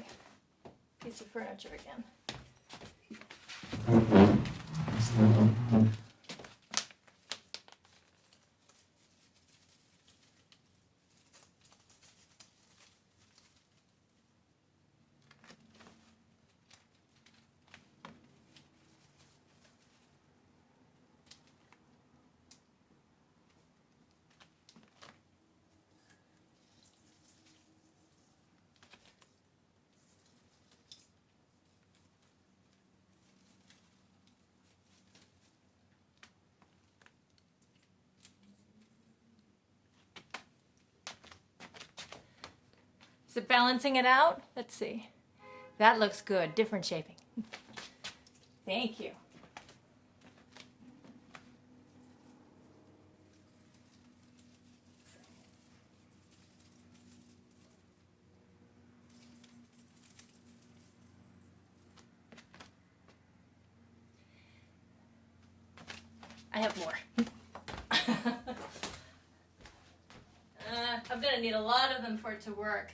piece of furniture again. Is it balancing it out? Let's see. That looks good. Different shaping. Thank you. I have more. I'm gonna need a lot of them for it to work.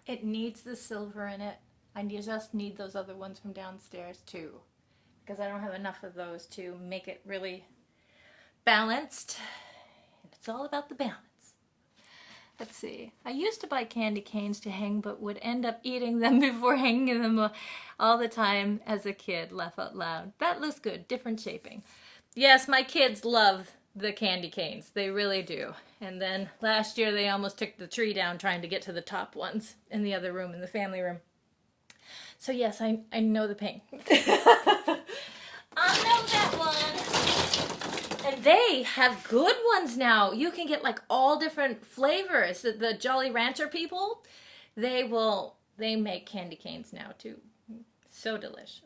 It needs the silver in it. I just need those other ones from downstairs too, because I don't have enough of those to make it really balanced. And it's all about the balance. Let's see. I used to buy candy canes to hang, but would end up eating them before hanging them all the time as a kid. Laugh out loud. That looks good. Different shaping. Yes, my kids love the candy canes. They really do. And then last year they almost took the tree down trying to get to the top ones in the other room, in the family room. So yes, I know the pain. I know that one. And And they have good ones now. You can get like all different flavors. The Jolly Rancher people, they make candy canes now too. So delicious.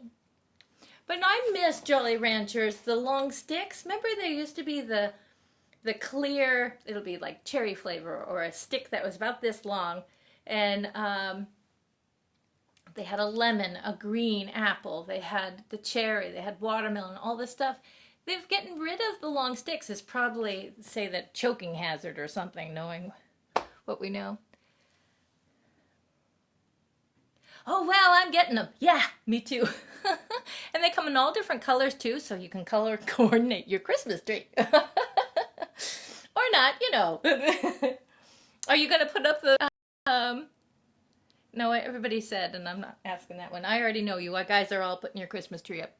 But I miss Jolly Ranchers, the long sticks. Remember there used to be the clear, it'll be like cherry flavor or a stick that was about this long. And they had a lemon, a green apple, they had the cherry, they had watermelon, all this stuff. They've gotten rid of the long sticks. Is probably, say, that choking hazard or something, knowing what we know. Oh, wow, I'm getting them. Yeah, me too. And they come in all different colors too, so you can color coordinate your Christmas tree. Or not, you know. Are you going to put up the... No, everybody said, and I'm not asking that one. I already know you guys are all putting your Christmas tree up.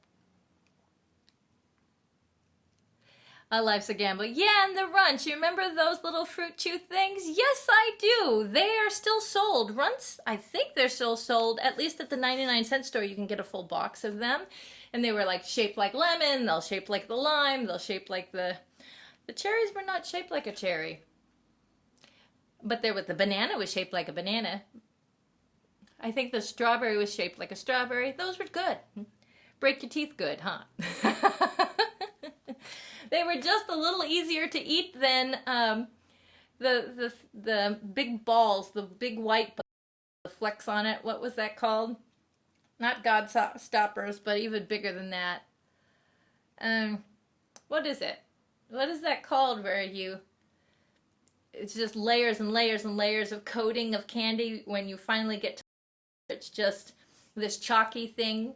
Life's a gamble. Yeah, and the Runts. You remember those little Fruit Chew things? Yes, I do. They are still sold. Runts, I think they're still sold. At least at the 99-cent store, you can get a full box of them. And they were like shaped like lemon. They'll shape like the lime. They'll shape like the cherries were not shaped like a cherry. But the banana was shaped like a banana. I think the strawberry was shaped like a strawberry. Those were good. Break your teeth good, huh? They were just a little easier to eat than the big balls, the big white the flecks on it. What was that called? Not Godstoppers, but even bigger than that. What is it? What is that called where it's just layers and layers and layers of coating of candy when you finally get to it's just this chalky thing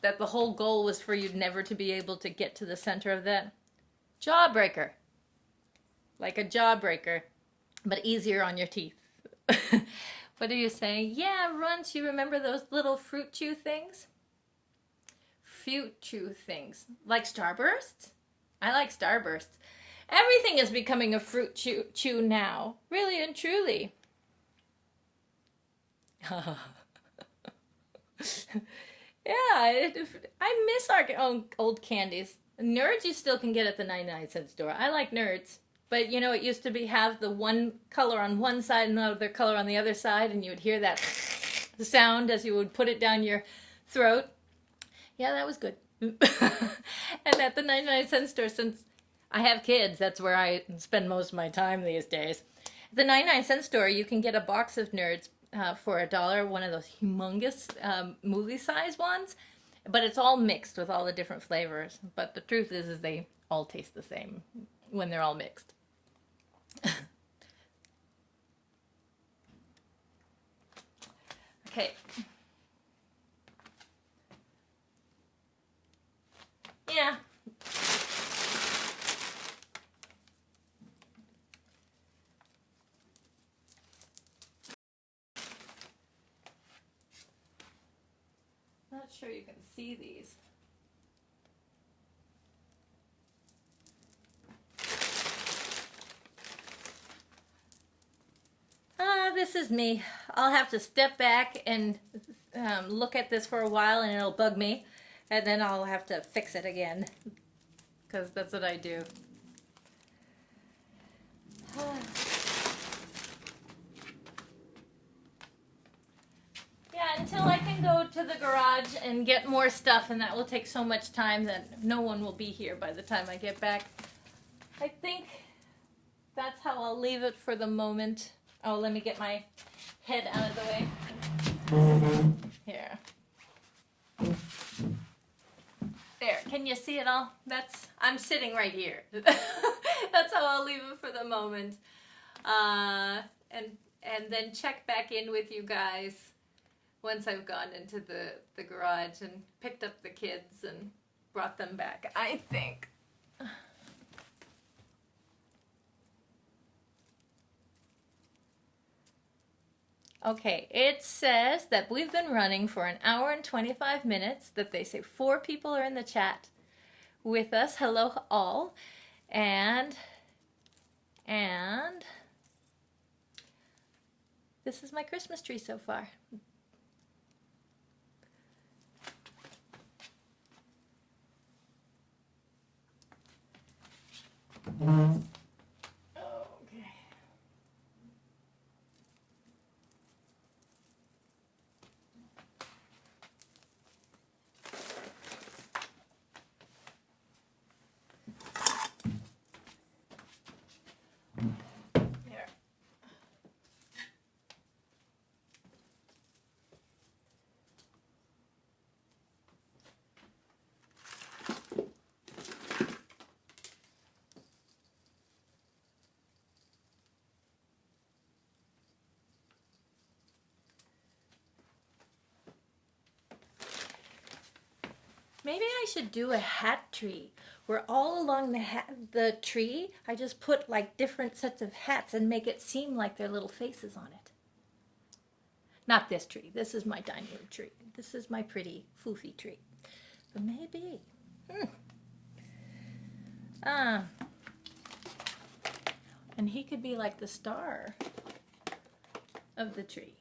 that the whole goal was for you never to be able to get to the center of that. Jawbreaker. Like a jawbreaker, but easier on your teeth. What are you saying? Yeah, Runts, you remember those little Fruit Chew things? Fruit Chew things. Like Starbursts? I like Starbursts. Everything is becoming a Fruit Chew now. Really and truly. Yeah, I miss our old candies. Nerds you still can get at the 99-cent store. I like Nerds. But you know, it used to have the one color on one side and the other color on the other side, and you would hear that sound as you would put it down your throat. Yeah, that was good. And at the 99-cent store, since I have kids, that's where I spend most of my time these days. At the 99-cent store, you can get a box of Nerds for $1, one of those humongous movie size ones. But it's all mixed with all the different flavors. But the truth is they all taste the same when they're all mixed. Okay. Yeah. Not sure you can see these. This is me. I'll have to step back and look at this for a while and it'll bug me. And then I'll have to fix it again. Because that's what I do. Yeah, until I can go to the garage and get more stuff, and that will take so much time that no one will be here by the time I get back. I think that's how I'll leave it for the moment. Oh, let me get my head out of the way. Here. There, can you see it all? I'm sitting right here. That's how I'll leave it for the moment. And then check back in with you guys once I've gone into the garage and picked up the kids and brought them back, I think. Okay, it says that we've been running for 1 hour and 25 minutes, that they say 4 people are in the chat with us. Hello all. And this is my Christmas tree so far. Okay. There. Maybe I should do a hat tree where all along the tree I just put like different sets of hats and make it seem like they're little faces on it. Not this tree. This is my dining room tree. This is my pretty foofy tree. But maybe. And he could be like the star of the tree.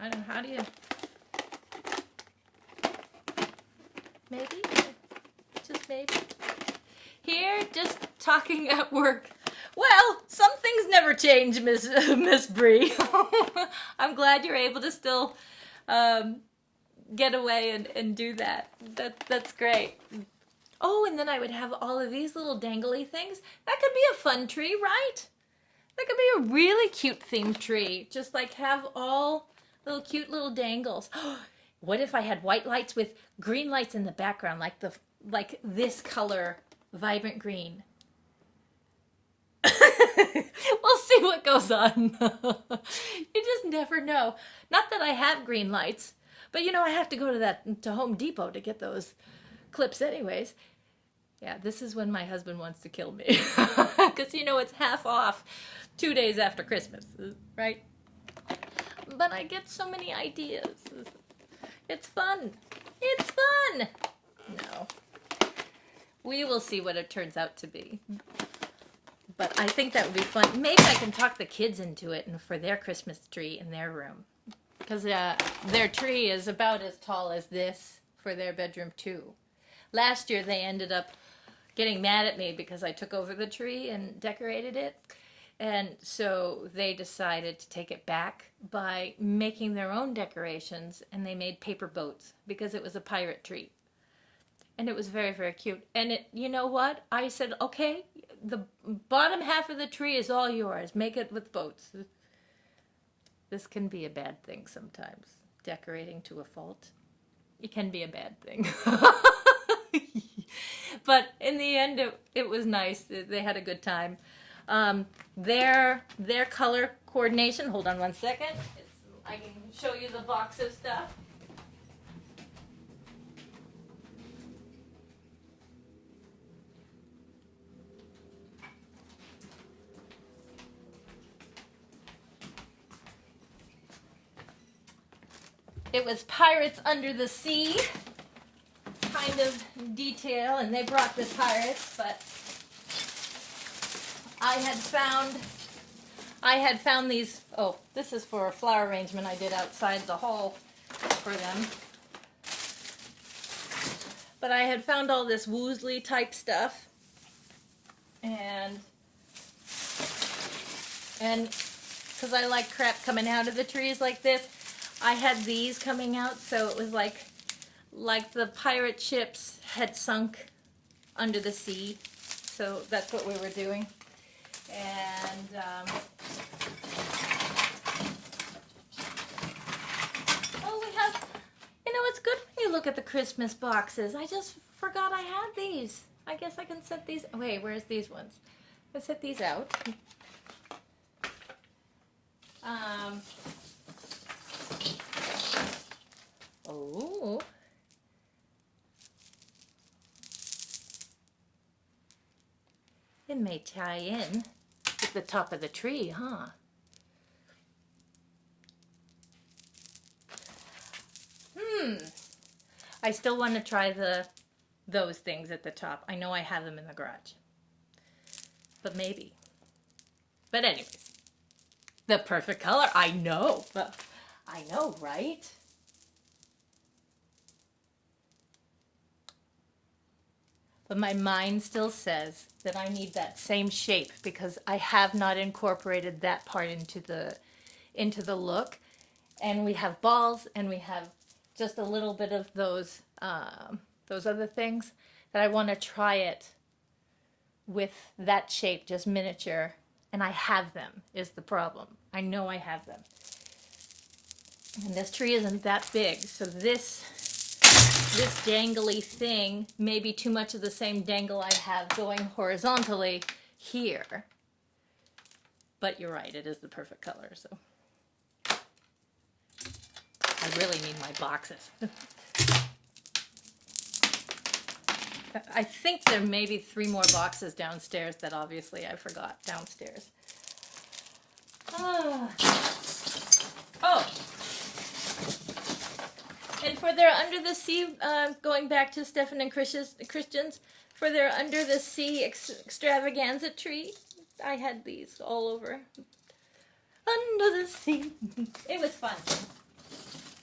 I don't know, how do you... Maybe? Just maybe? Here, just talking at work. Well, some things never change, Miss Bree. I'm glad you're able to still get away and do that. That's great. Oh, and then I would have all of these little dangly things. That could be a fun tree, right? That could be a really cute themed tree. Just like have all little cute little dangles. What if I had white lights with green lights in the background, like this color, vibrant green? We'll see what goes on. You just never know. Not that I have green lights, but you know I have to go to Home Depot to get those clips anyways. Yeah, this is when my husband wants to kill me. Because you know it's half off 2 days after Christmas, right? But I get so many ideas. It's fun. It's fun. No. We will see what it turns out to be. But I think that would be fun. Maybe I can talk the kids into it and for their Christmas tree in their room. Because their tree is about as tall as this for their bedroom too. Last year they ended up getting mad at me because I took over the tree and decorated it. And so they decided to take it back by making their own decorations, and they made paper boats because it was a pirate tree. And it was very, very cute. And you know what? I said, okay, the bottom half of the tree is all yours. Make it with boats. This can be a bad thing sometimes. Decorating to a fault. It can be a bad thing. But in the end, it was nice. They had a good time. Their color coordination, hold on one second. I can show you the box of stuff. It was Pirates Under the Sea kind of detail, and they brought the pirates, but I had found these, oh, this is for a flower arrangement I did outside the hall for them. But I had found all this Woosley type stuff, and because I like crap coming out of the trees like this, I had these coming out, so it was like the pirate ships had sunk under the sea. So that's what we were doing. And oh, we have, you know, it's good when you look at the Christmas boxes. I just forgot I had these. I guess I can set these, wait, where's these ones? Let's set these out. Oh. It may tie in with the top of the tree, huh? I still want to try those things at the top. I know I have them in the garage. But maybe. But anyways. The perfect color. I know. I know, right? But my mind still says that I need that same shape because I have not incorporated that part into the look. And we have balls and we have just a little bit of those other things that I want to try it with that shape, just miniature. And I have them is the problem. I know I have them. And this tree isn't that big, so this dangly thing may be too much of the same dangle I have going horizontally here. But you're right, it is the perfect color, so. I really need my boxes. I think there may be 3 more boxes downstairs that obviously I forgot downstairs. Oh. And for their Under the Sea, going back to Stefan and Christian's, for their Under the Sea extravaganza tree, I had these all over. Under the sea. It was fun.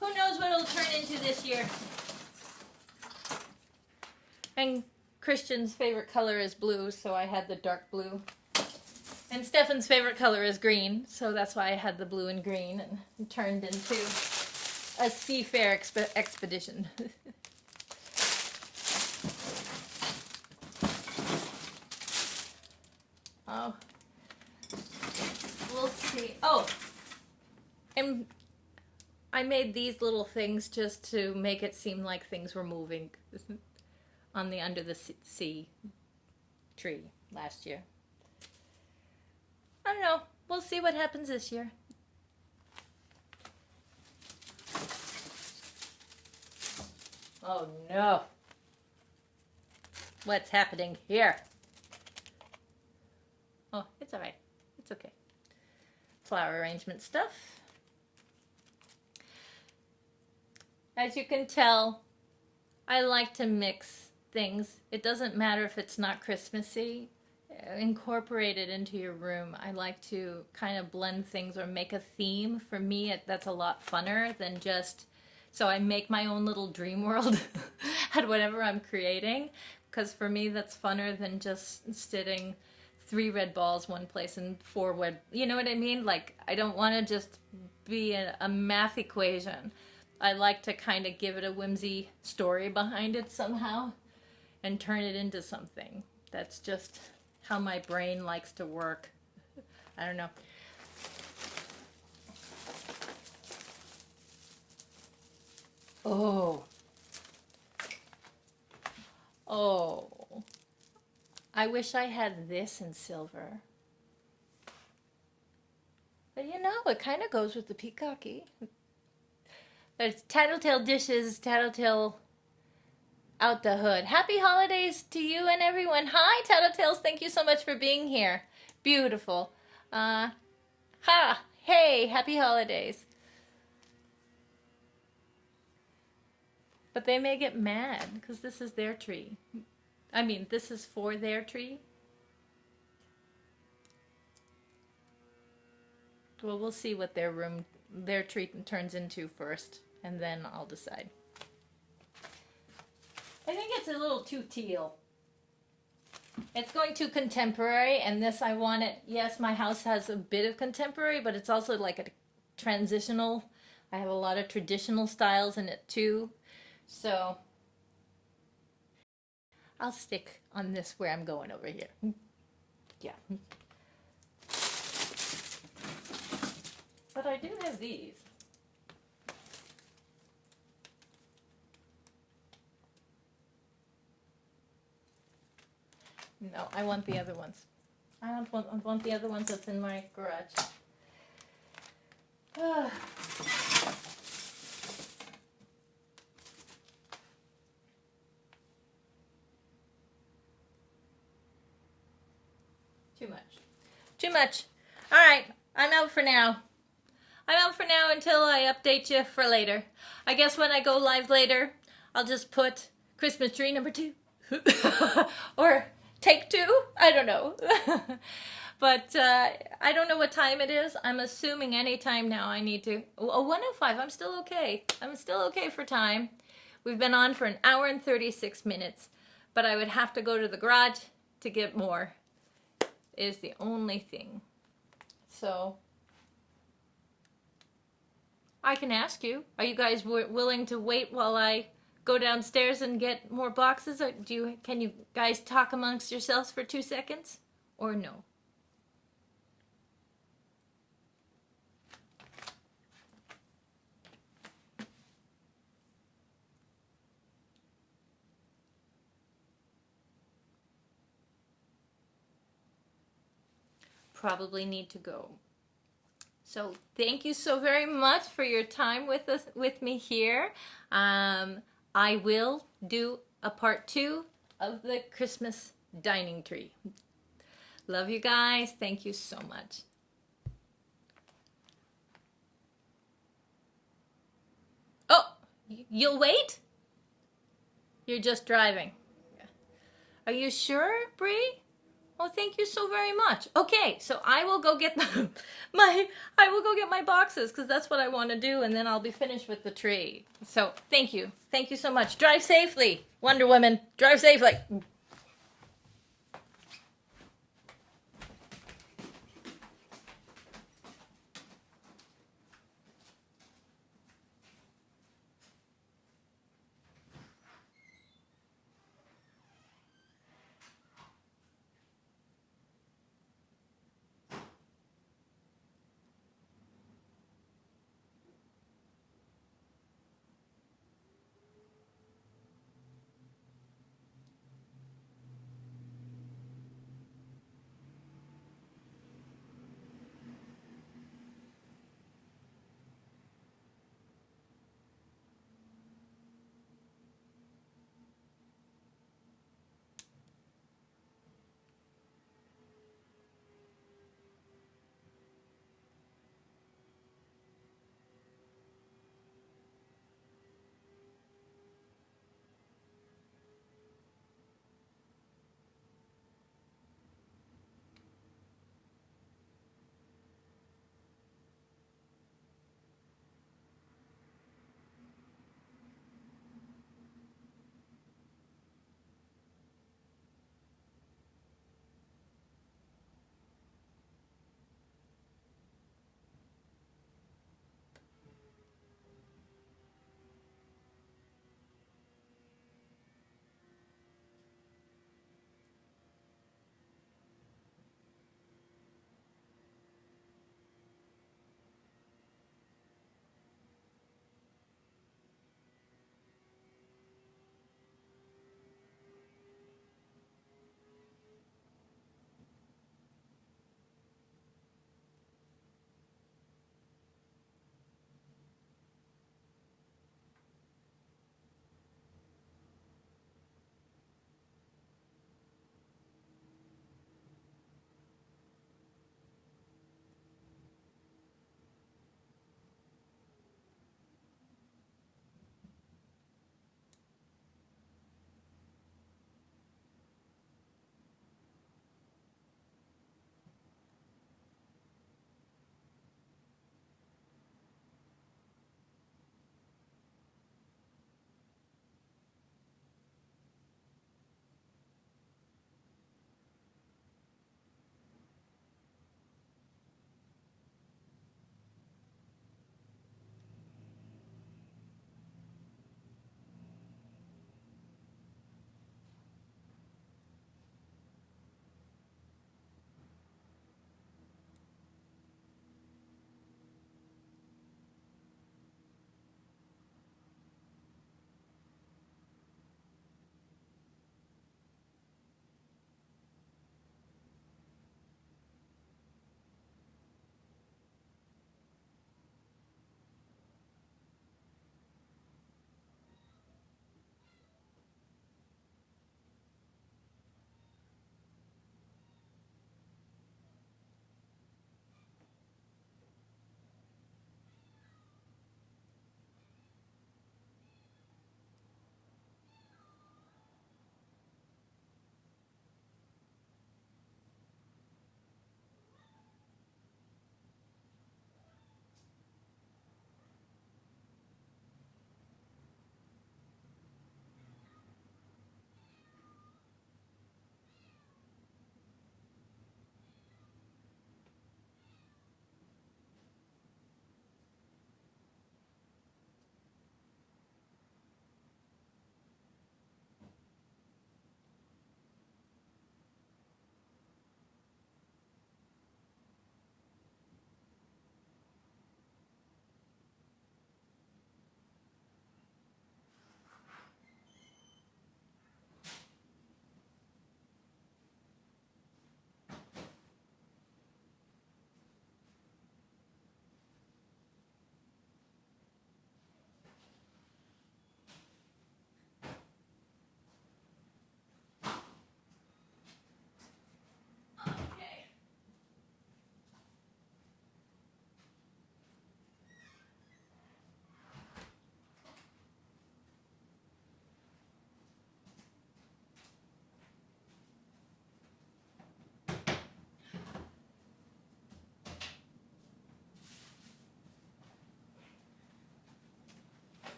Who knows what it'll turn into this year? And Christian's favorite color is blue, so I had the dark blue. And Stefan's favorite color is green, so that's why I had the blue and green, and it turned into a seafair expedition. Oh, we'll see. Oh, and I made these little things just to make it seem like things were moving on the Under the Sea tree last year. I don't know. We'll see what happens this year. Oh no. What's happening here? Oh, it's all right. It's okay. Flower arrangement stuff. As you can tell, I like to mix things. It doesn't matter if it's not Christmassy. Incorporate it into your room. I like to kind of blend things or make a theme. For me, that's a lot funner than just... So I make my own little dream world at whatever I'm creating. Because for me, that's funner than just sitting 3 red balls one place and 4 red... You know what I mean? Like, I don't want to just be a math equation. I like to kind of give it a whimsy story behind it somehow and turn it into something. That's just how my brain likes to work. I don't know. Oh. Oh. I wish I had this in silver. But you know, it kind of goes with the peacocky. There's Tattletale Dishes, Tattletale Out the Hood. Happy holidays to you and everyone. Hi, Tattletales. Thank you so much for being here. Beautiful. Hey, happy holidays. But they may get mad because this is their tree. I mean, this is for their tree. Well, we'll see what their tree turns into first, and then I'll decide. I think it's a little too teal. It's going too contemporary, and this I want it. Yes, my house has a bit of contemporary, but it's also like a transitional. I have a lot of traditional styles in it too. So I'll stick on this where I'm going over here. Yeah. But I do have these. No, I want the other ones. I want the other ones that's in my garage. Too much. Too much. All right, I'm out for now. I'm out for now until I update you for later. I guess when I go live later, I'll just put Christmas tree number 2. Or take 2. I don't know. But I don't know what time it is. I'm assuming any time now I need to. Oh, 1:05. I'm still okay. I'm still okay for time. We've been on for 1 hour and 36 minutes. but I would have to go to the garage to get more, is the only thing. So I can ask you, are you guys willing to wait while I go downstairs and get more boxes? Or can you guys talk amongst yourselves for 2 seconds? Or no? Probably need to go. So thank you so very much for your time with me here. I will do a part 2 of the Christmas dining tree. Love you guys. Thank you so much. Oh, you'll wait? You're just driving. Are you sure, Bree? Oh, thank you so very much. Okay, so I will go get my boxes because that's what I want to do, and then I'll be finished with the tree. So thank you so much. Drive safely, Wonder Woman. Drive safely.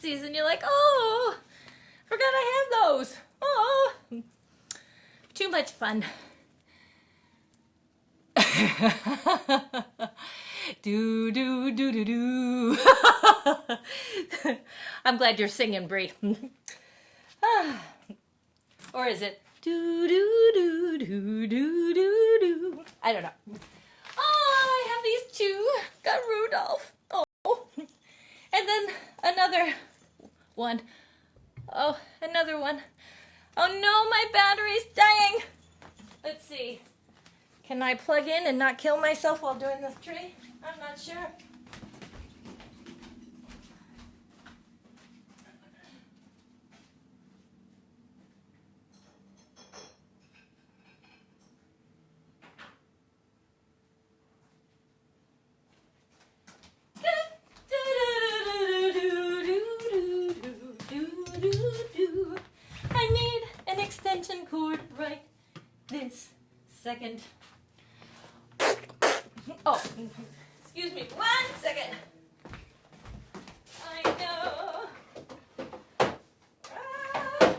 tootsies and you're like, oh, forgot I have those. Oh, too much fun. Do do do do do. I'm glad you're singing, Brie. Or is it do do do do do do do? I don't know. Oh, I have these two. Got Rudolph. Oh, and then another one. Oh, another one. Oh no, my battery's dying. Let's see. Can I plug in and not kill myself while doing this tree? I'm not sure. I need an extension cord right this second. Oh, excuse me 1 second. I know. Ah.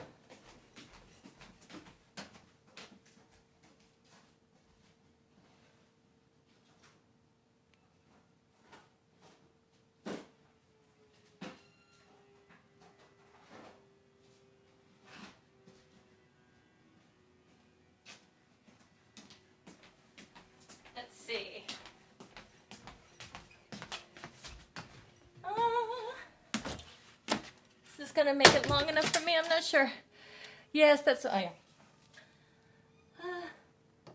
Let's see. Is this gonna make it long enough for me? I'm not sure. Yes, that's. Oh, yeah.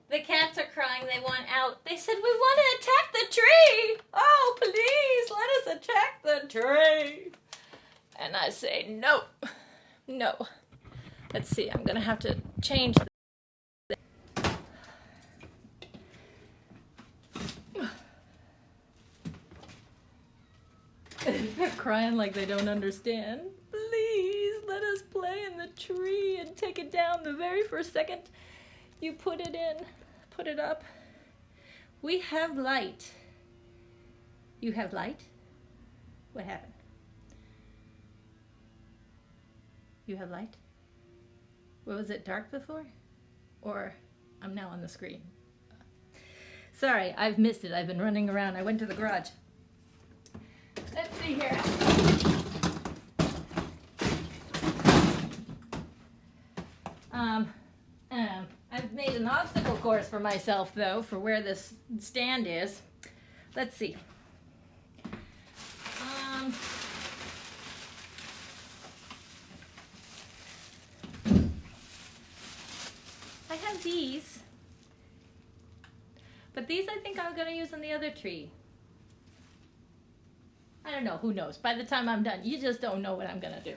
The cats are crying. They want out. They said, we want to attack the tree. Oh, please, let us attack the tree. And I say, no. No. Let's see. I'm going to have to change They're crying like they don't understand. Please, let us play in the tree and take it down the very first second you put it in. Put it up. We have light. You have light? What happened? You have light? What was it, dark before? Or I'm now on the screen. Sorry, I've missed it. I've been running around. I went to the garage. Let's see here. I've made an obstacle course for myself, though, for where this stand is. Let's see. I have these. But these I think I'm going to use on the other tree. I don't know. Who knows? By the time I'm done, you just don't know what I'm going to do.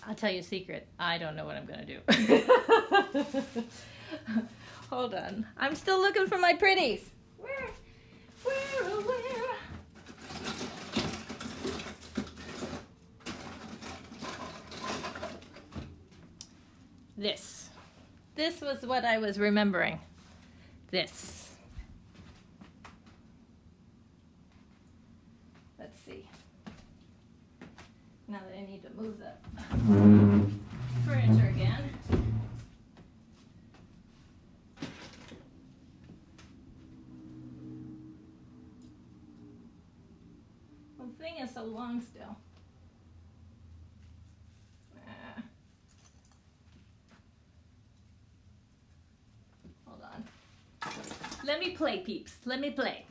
I'll tell you a secret. I don't know what I'm going to do. Hold on. I'm still looking for my pretties. Where? This. This was what I was remembering. This. Let's see. Now that I need to move the furniture again. The thing is so long still. Hold on. Let me play, peeps. Let me play.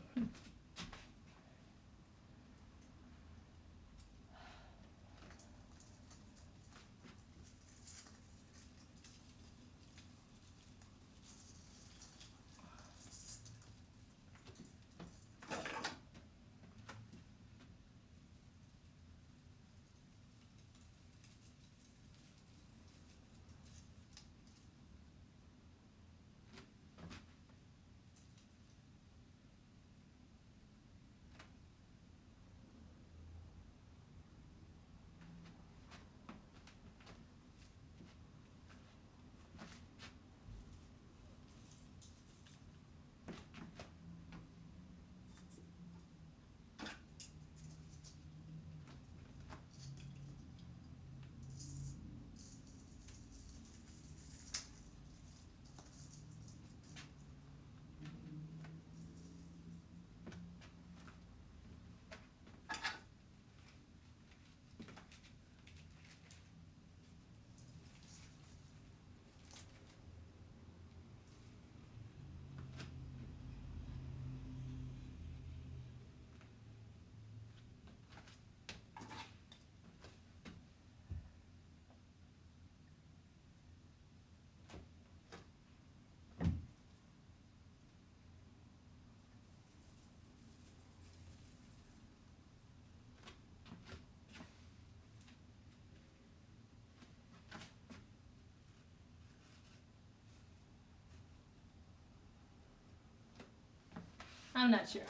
I'm not sure.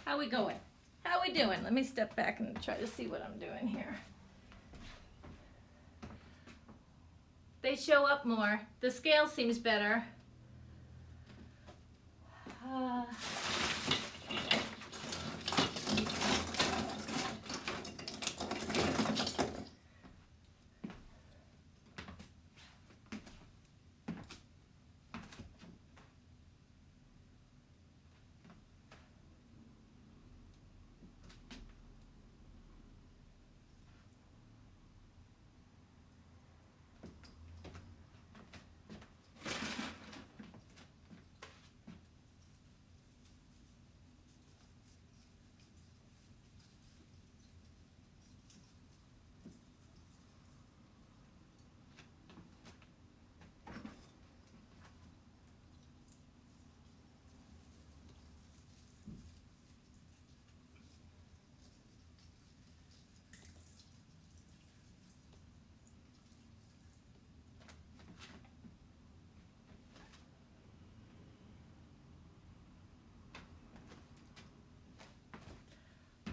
How we going? How we doing? Let me step back and try to see what I'm doing here. They show up more. The scale seems better.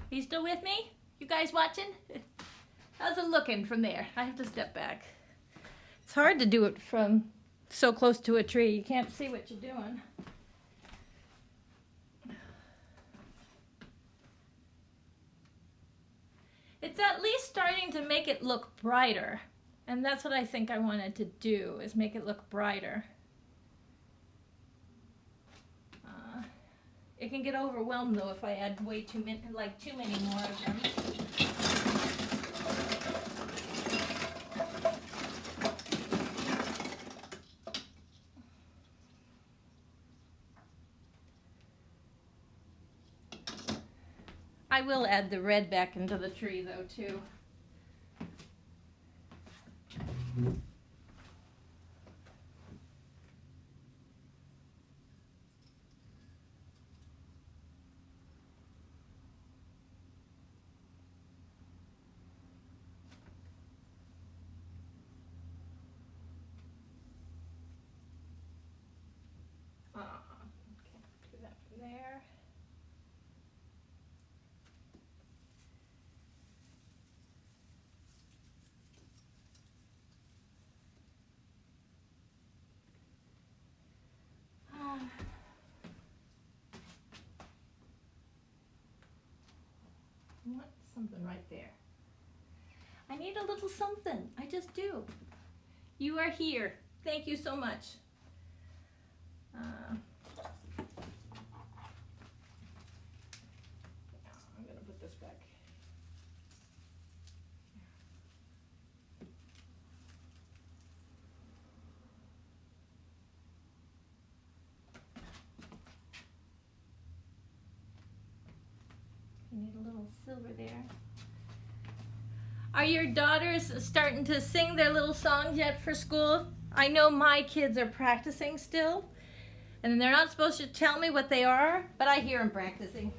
Are you still with me? You guys watching? How's it looking from there? I have to step back. It's hard to do it from so close to a tree. You can't see what you're doing. It's at least starting to make it look brighter. And that's what I think I wanted to do, is make it look brighter. It can get overwhelmed though if I add way too many, like too many more of them. I will add the red back into the tree though too. Okay, do that from there. I want something right there. I need a little something. I just do. You are here. Thank you so much. I'm going to put this back. You need a little silver there. Are your daughters starting to sing their little songs yet for school? I know my kids are practicing still, and they're not supposed to tell me what they are, but I hear them practicing.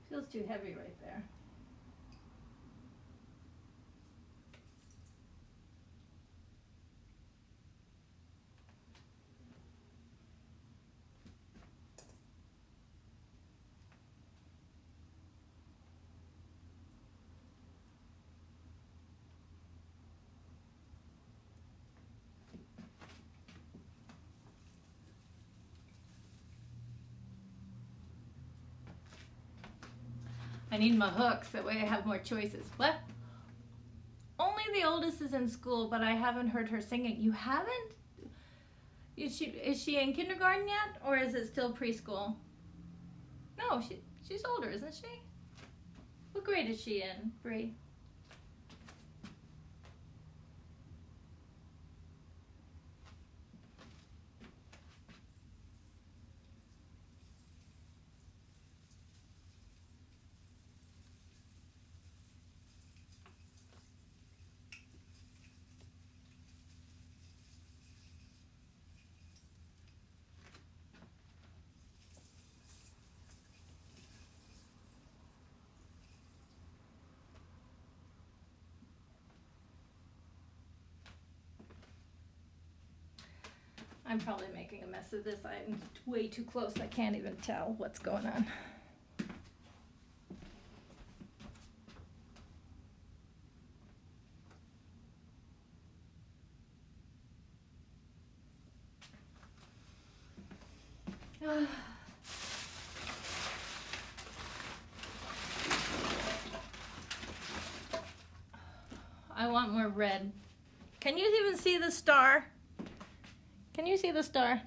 Feels too heavy right there. I need my hooks, that way I have more choices. What? Only the oldest is in school, but I haven't heard her singing. You haven't? Is she in kindergarten yet, or is it still preschool? No, she's older, isn't she? What grade is she in, Bree? I'm probably making a mess of this. I'm way too close. I can't even tell what's going on. I want more red. Can you even see the star? Can you see the star?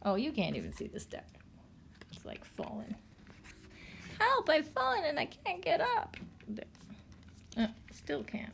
Oh, you can't even see the star. It's like falling. Help, I've fallen and I can't get up. Still can't.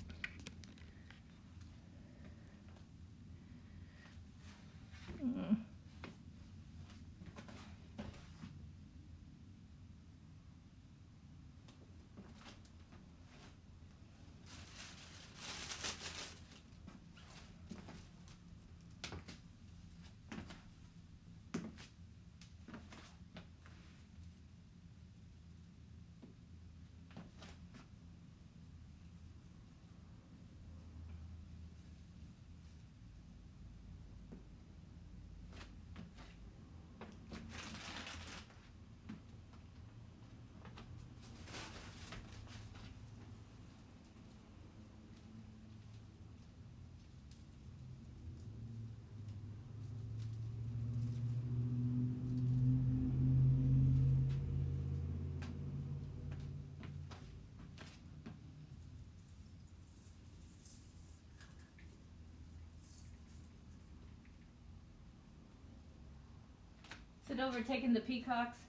Is it overtaking the peacocks?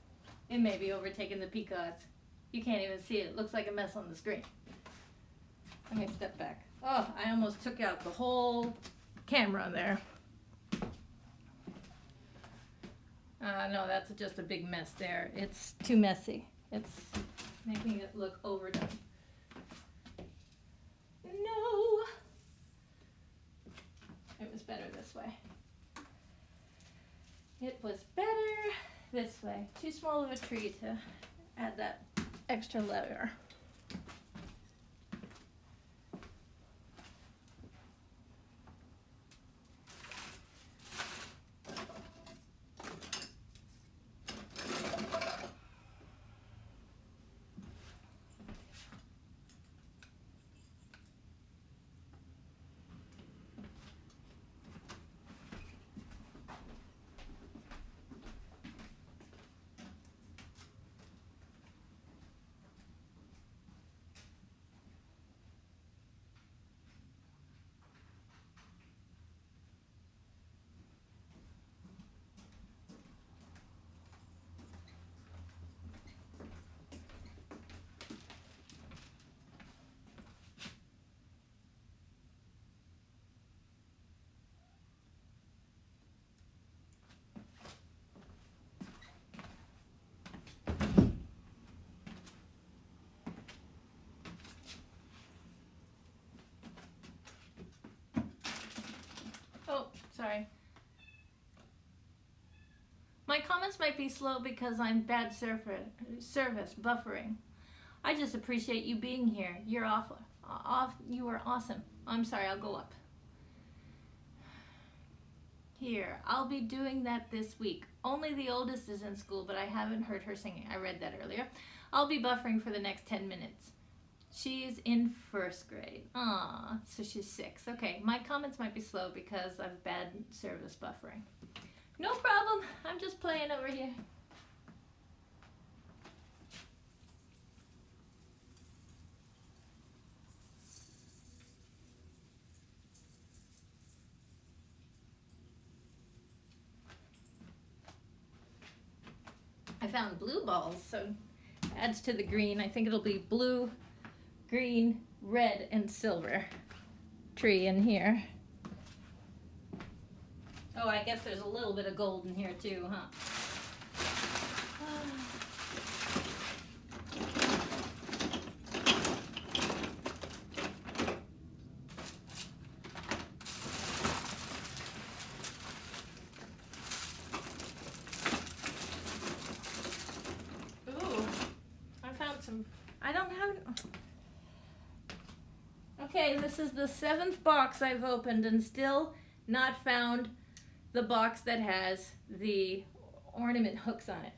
It may be overtaking the peacocks. You can't even see it. It looks like a mess on the screen. Let me step back. Oh, I almost took out the whole camera there. No, that's just a big mess there. It's too messy. It's making it look overdone. No! It was better this way. It was better this way. Too small of a tree to add that extra layer. Oh, sorry. My comments might be slow because I'm bad service buffering. I just appreciate you being here. You're you are awesome. I'm sorry, I'll go up. Here, I'll be doing that this week. Only the oldest is in school, but I haven't heard her singing. I read that earlier. I'll be buffering for the next 10 minutes. She's in first grade. Aw, so she's 6. Okay, my comments might be slow because of bad service buffering. No problem. I'm just playing over here. found blue balls, so adds to the green. I think it'll be blue, green, red, and silver tree in here. Oh, I guess there's a little bit of gold in here too, huh? Ooh, I found some. I don't have. Okay, this is the 7th box I've opened and still not found the box that has the ornament hooks on it.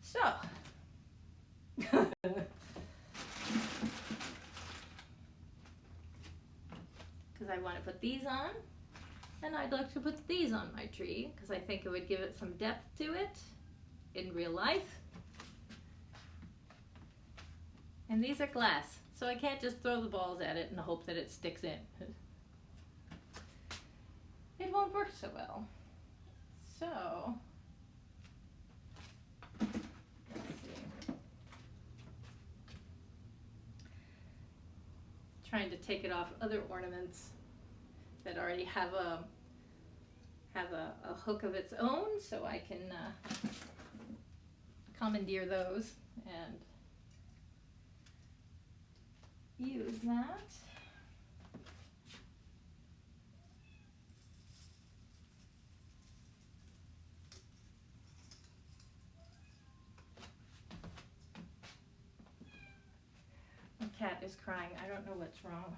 So, because I want to put these on, and I'd like to put these on my tree because I think it would give it some depth to it in real life. And these are glass, so I can't just throw the balls at it and hope that it sticks in. It won't work so well. So, let's see. Trying to take it off other ornaments that already have a hook of its own, so I can commandeer those and use that. My cat is crying. I don't know what's wrong.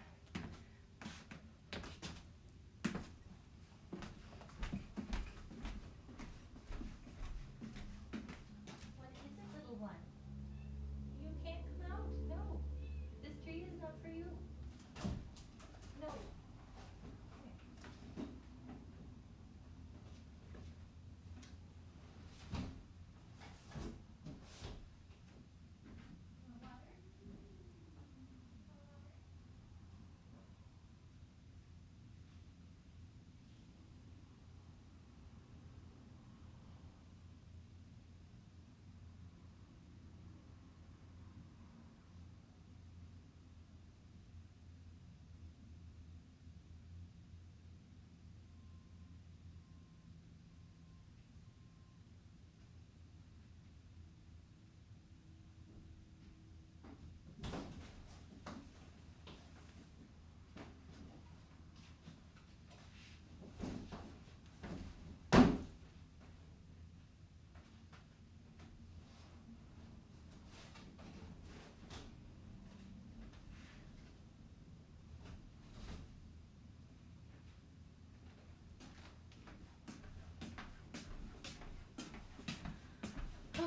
What is it, little one? You can't come out? No. This tree is not for you. No.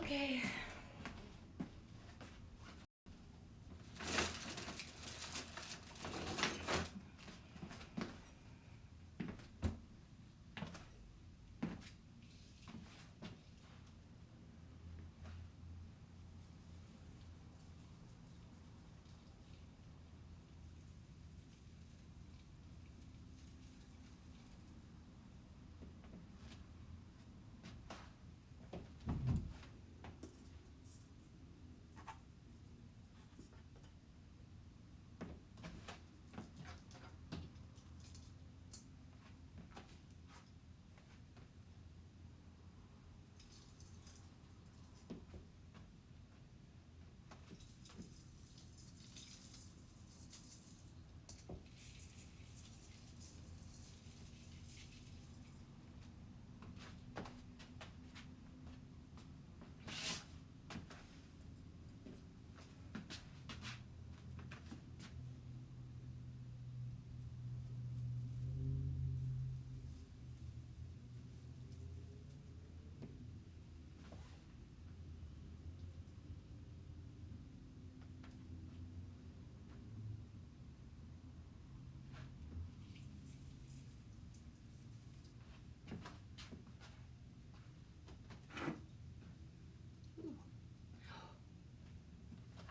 Okay.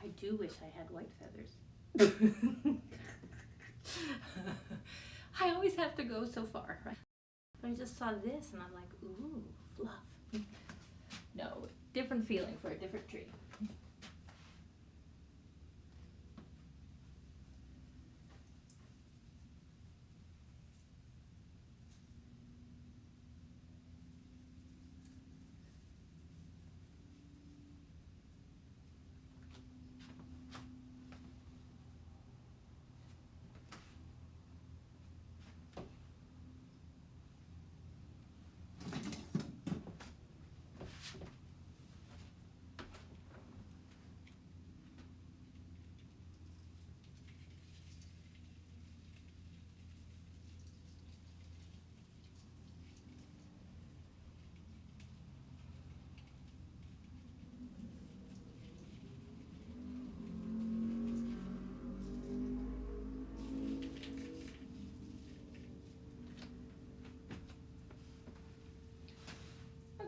I do wish I had white feathers. I always have to go so far, right? But I just saw this and I'm like, ooh, fluff. No, different feeling for a different tree.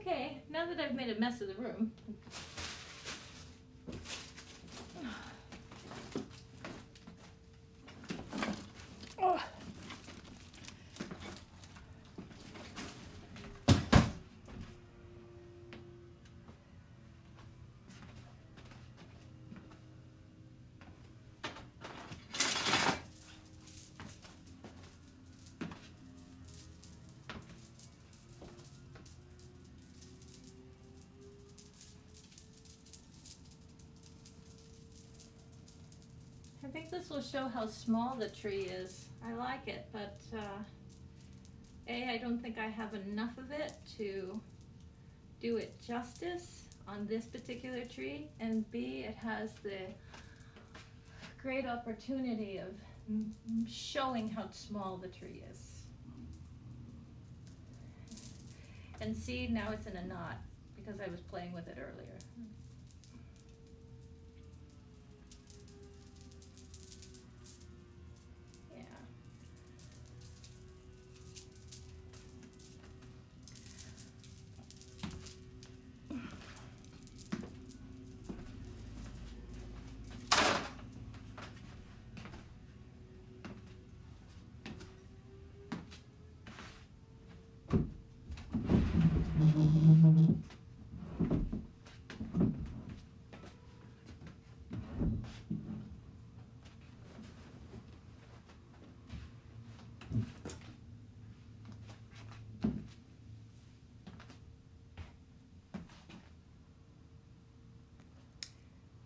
Okay, now that I've made a mess of the room, oh. I think this will show how small the tree is. I like it, but A, I don't think I have enough of it to do it justice on this particular tree, and B, it has the great opportunity of showing how small the tree is. And see, now it's in a knot because I was playing with it earlier.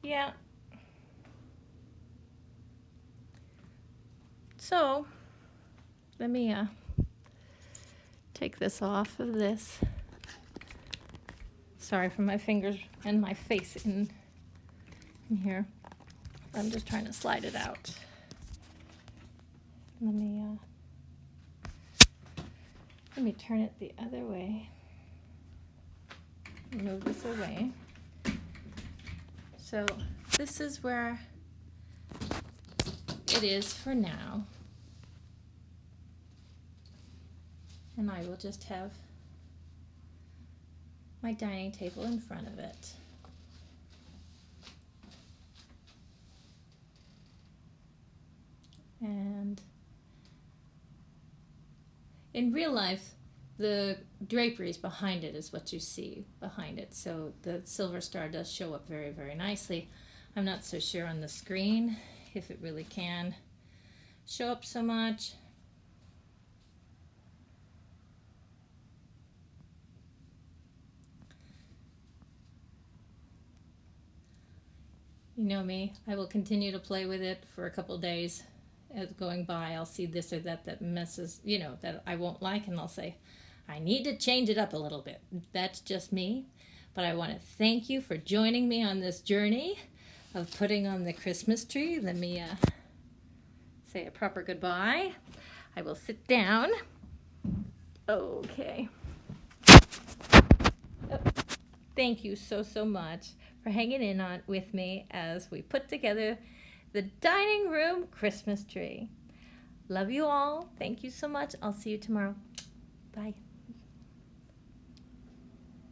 Yeah. So, let me take this off of this. Sorry for my fingers and my face in here. I'm just trying to slide it out. Let me turn it the other way. Move this away. So this is where it is for now. And I will just have my dining table in front of it. And in real life, the draperies behind it is what you see behind it. So the silver star does show up very, very nicely. I'm not so sure on the screen if it really can show up so much. You know me, I will continue to play with it for a couple days. As going by, I'll see this or that messes, that I won't like, and I'll say, I need to change it up a little bit. That's just me. But I want to thank you for joining me on this journey of putting on the Christmas tree. Let me say a proper goodbye. I will sit down. Okay. Oh, thank you so much for hanging in on with me as we put together the dining room Christmas tree. Love you all. Thank you so much. I'll see you tomorrow. Bye.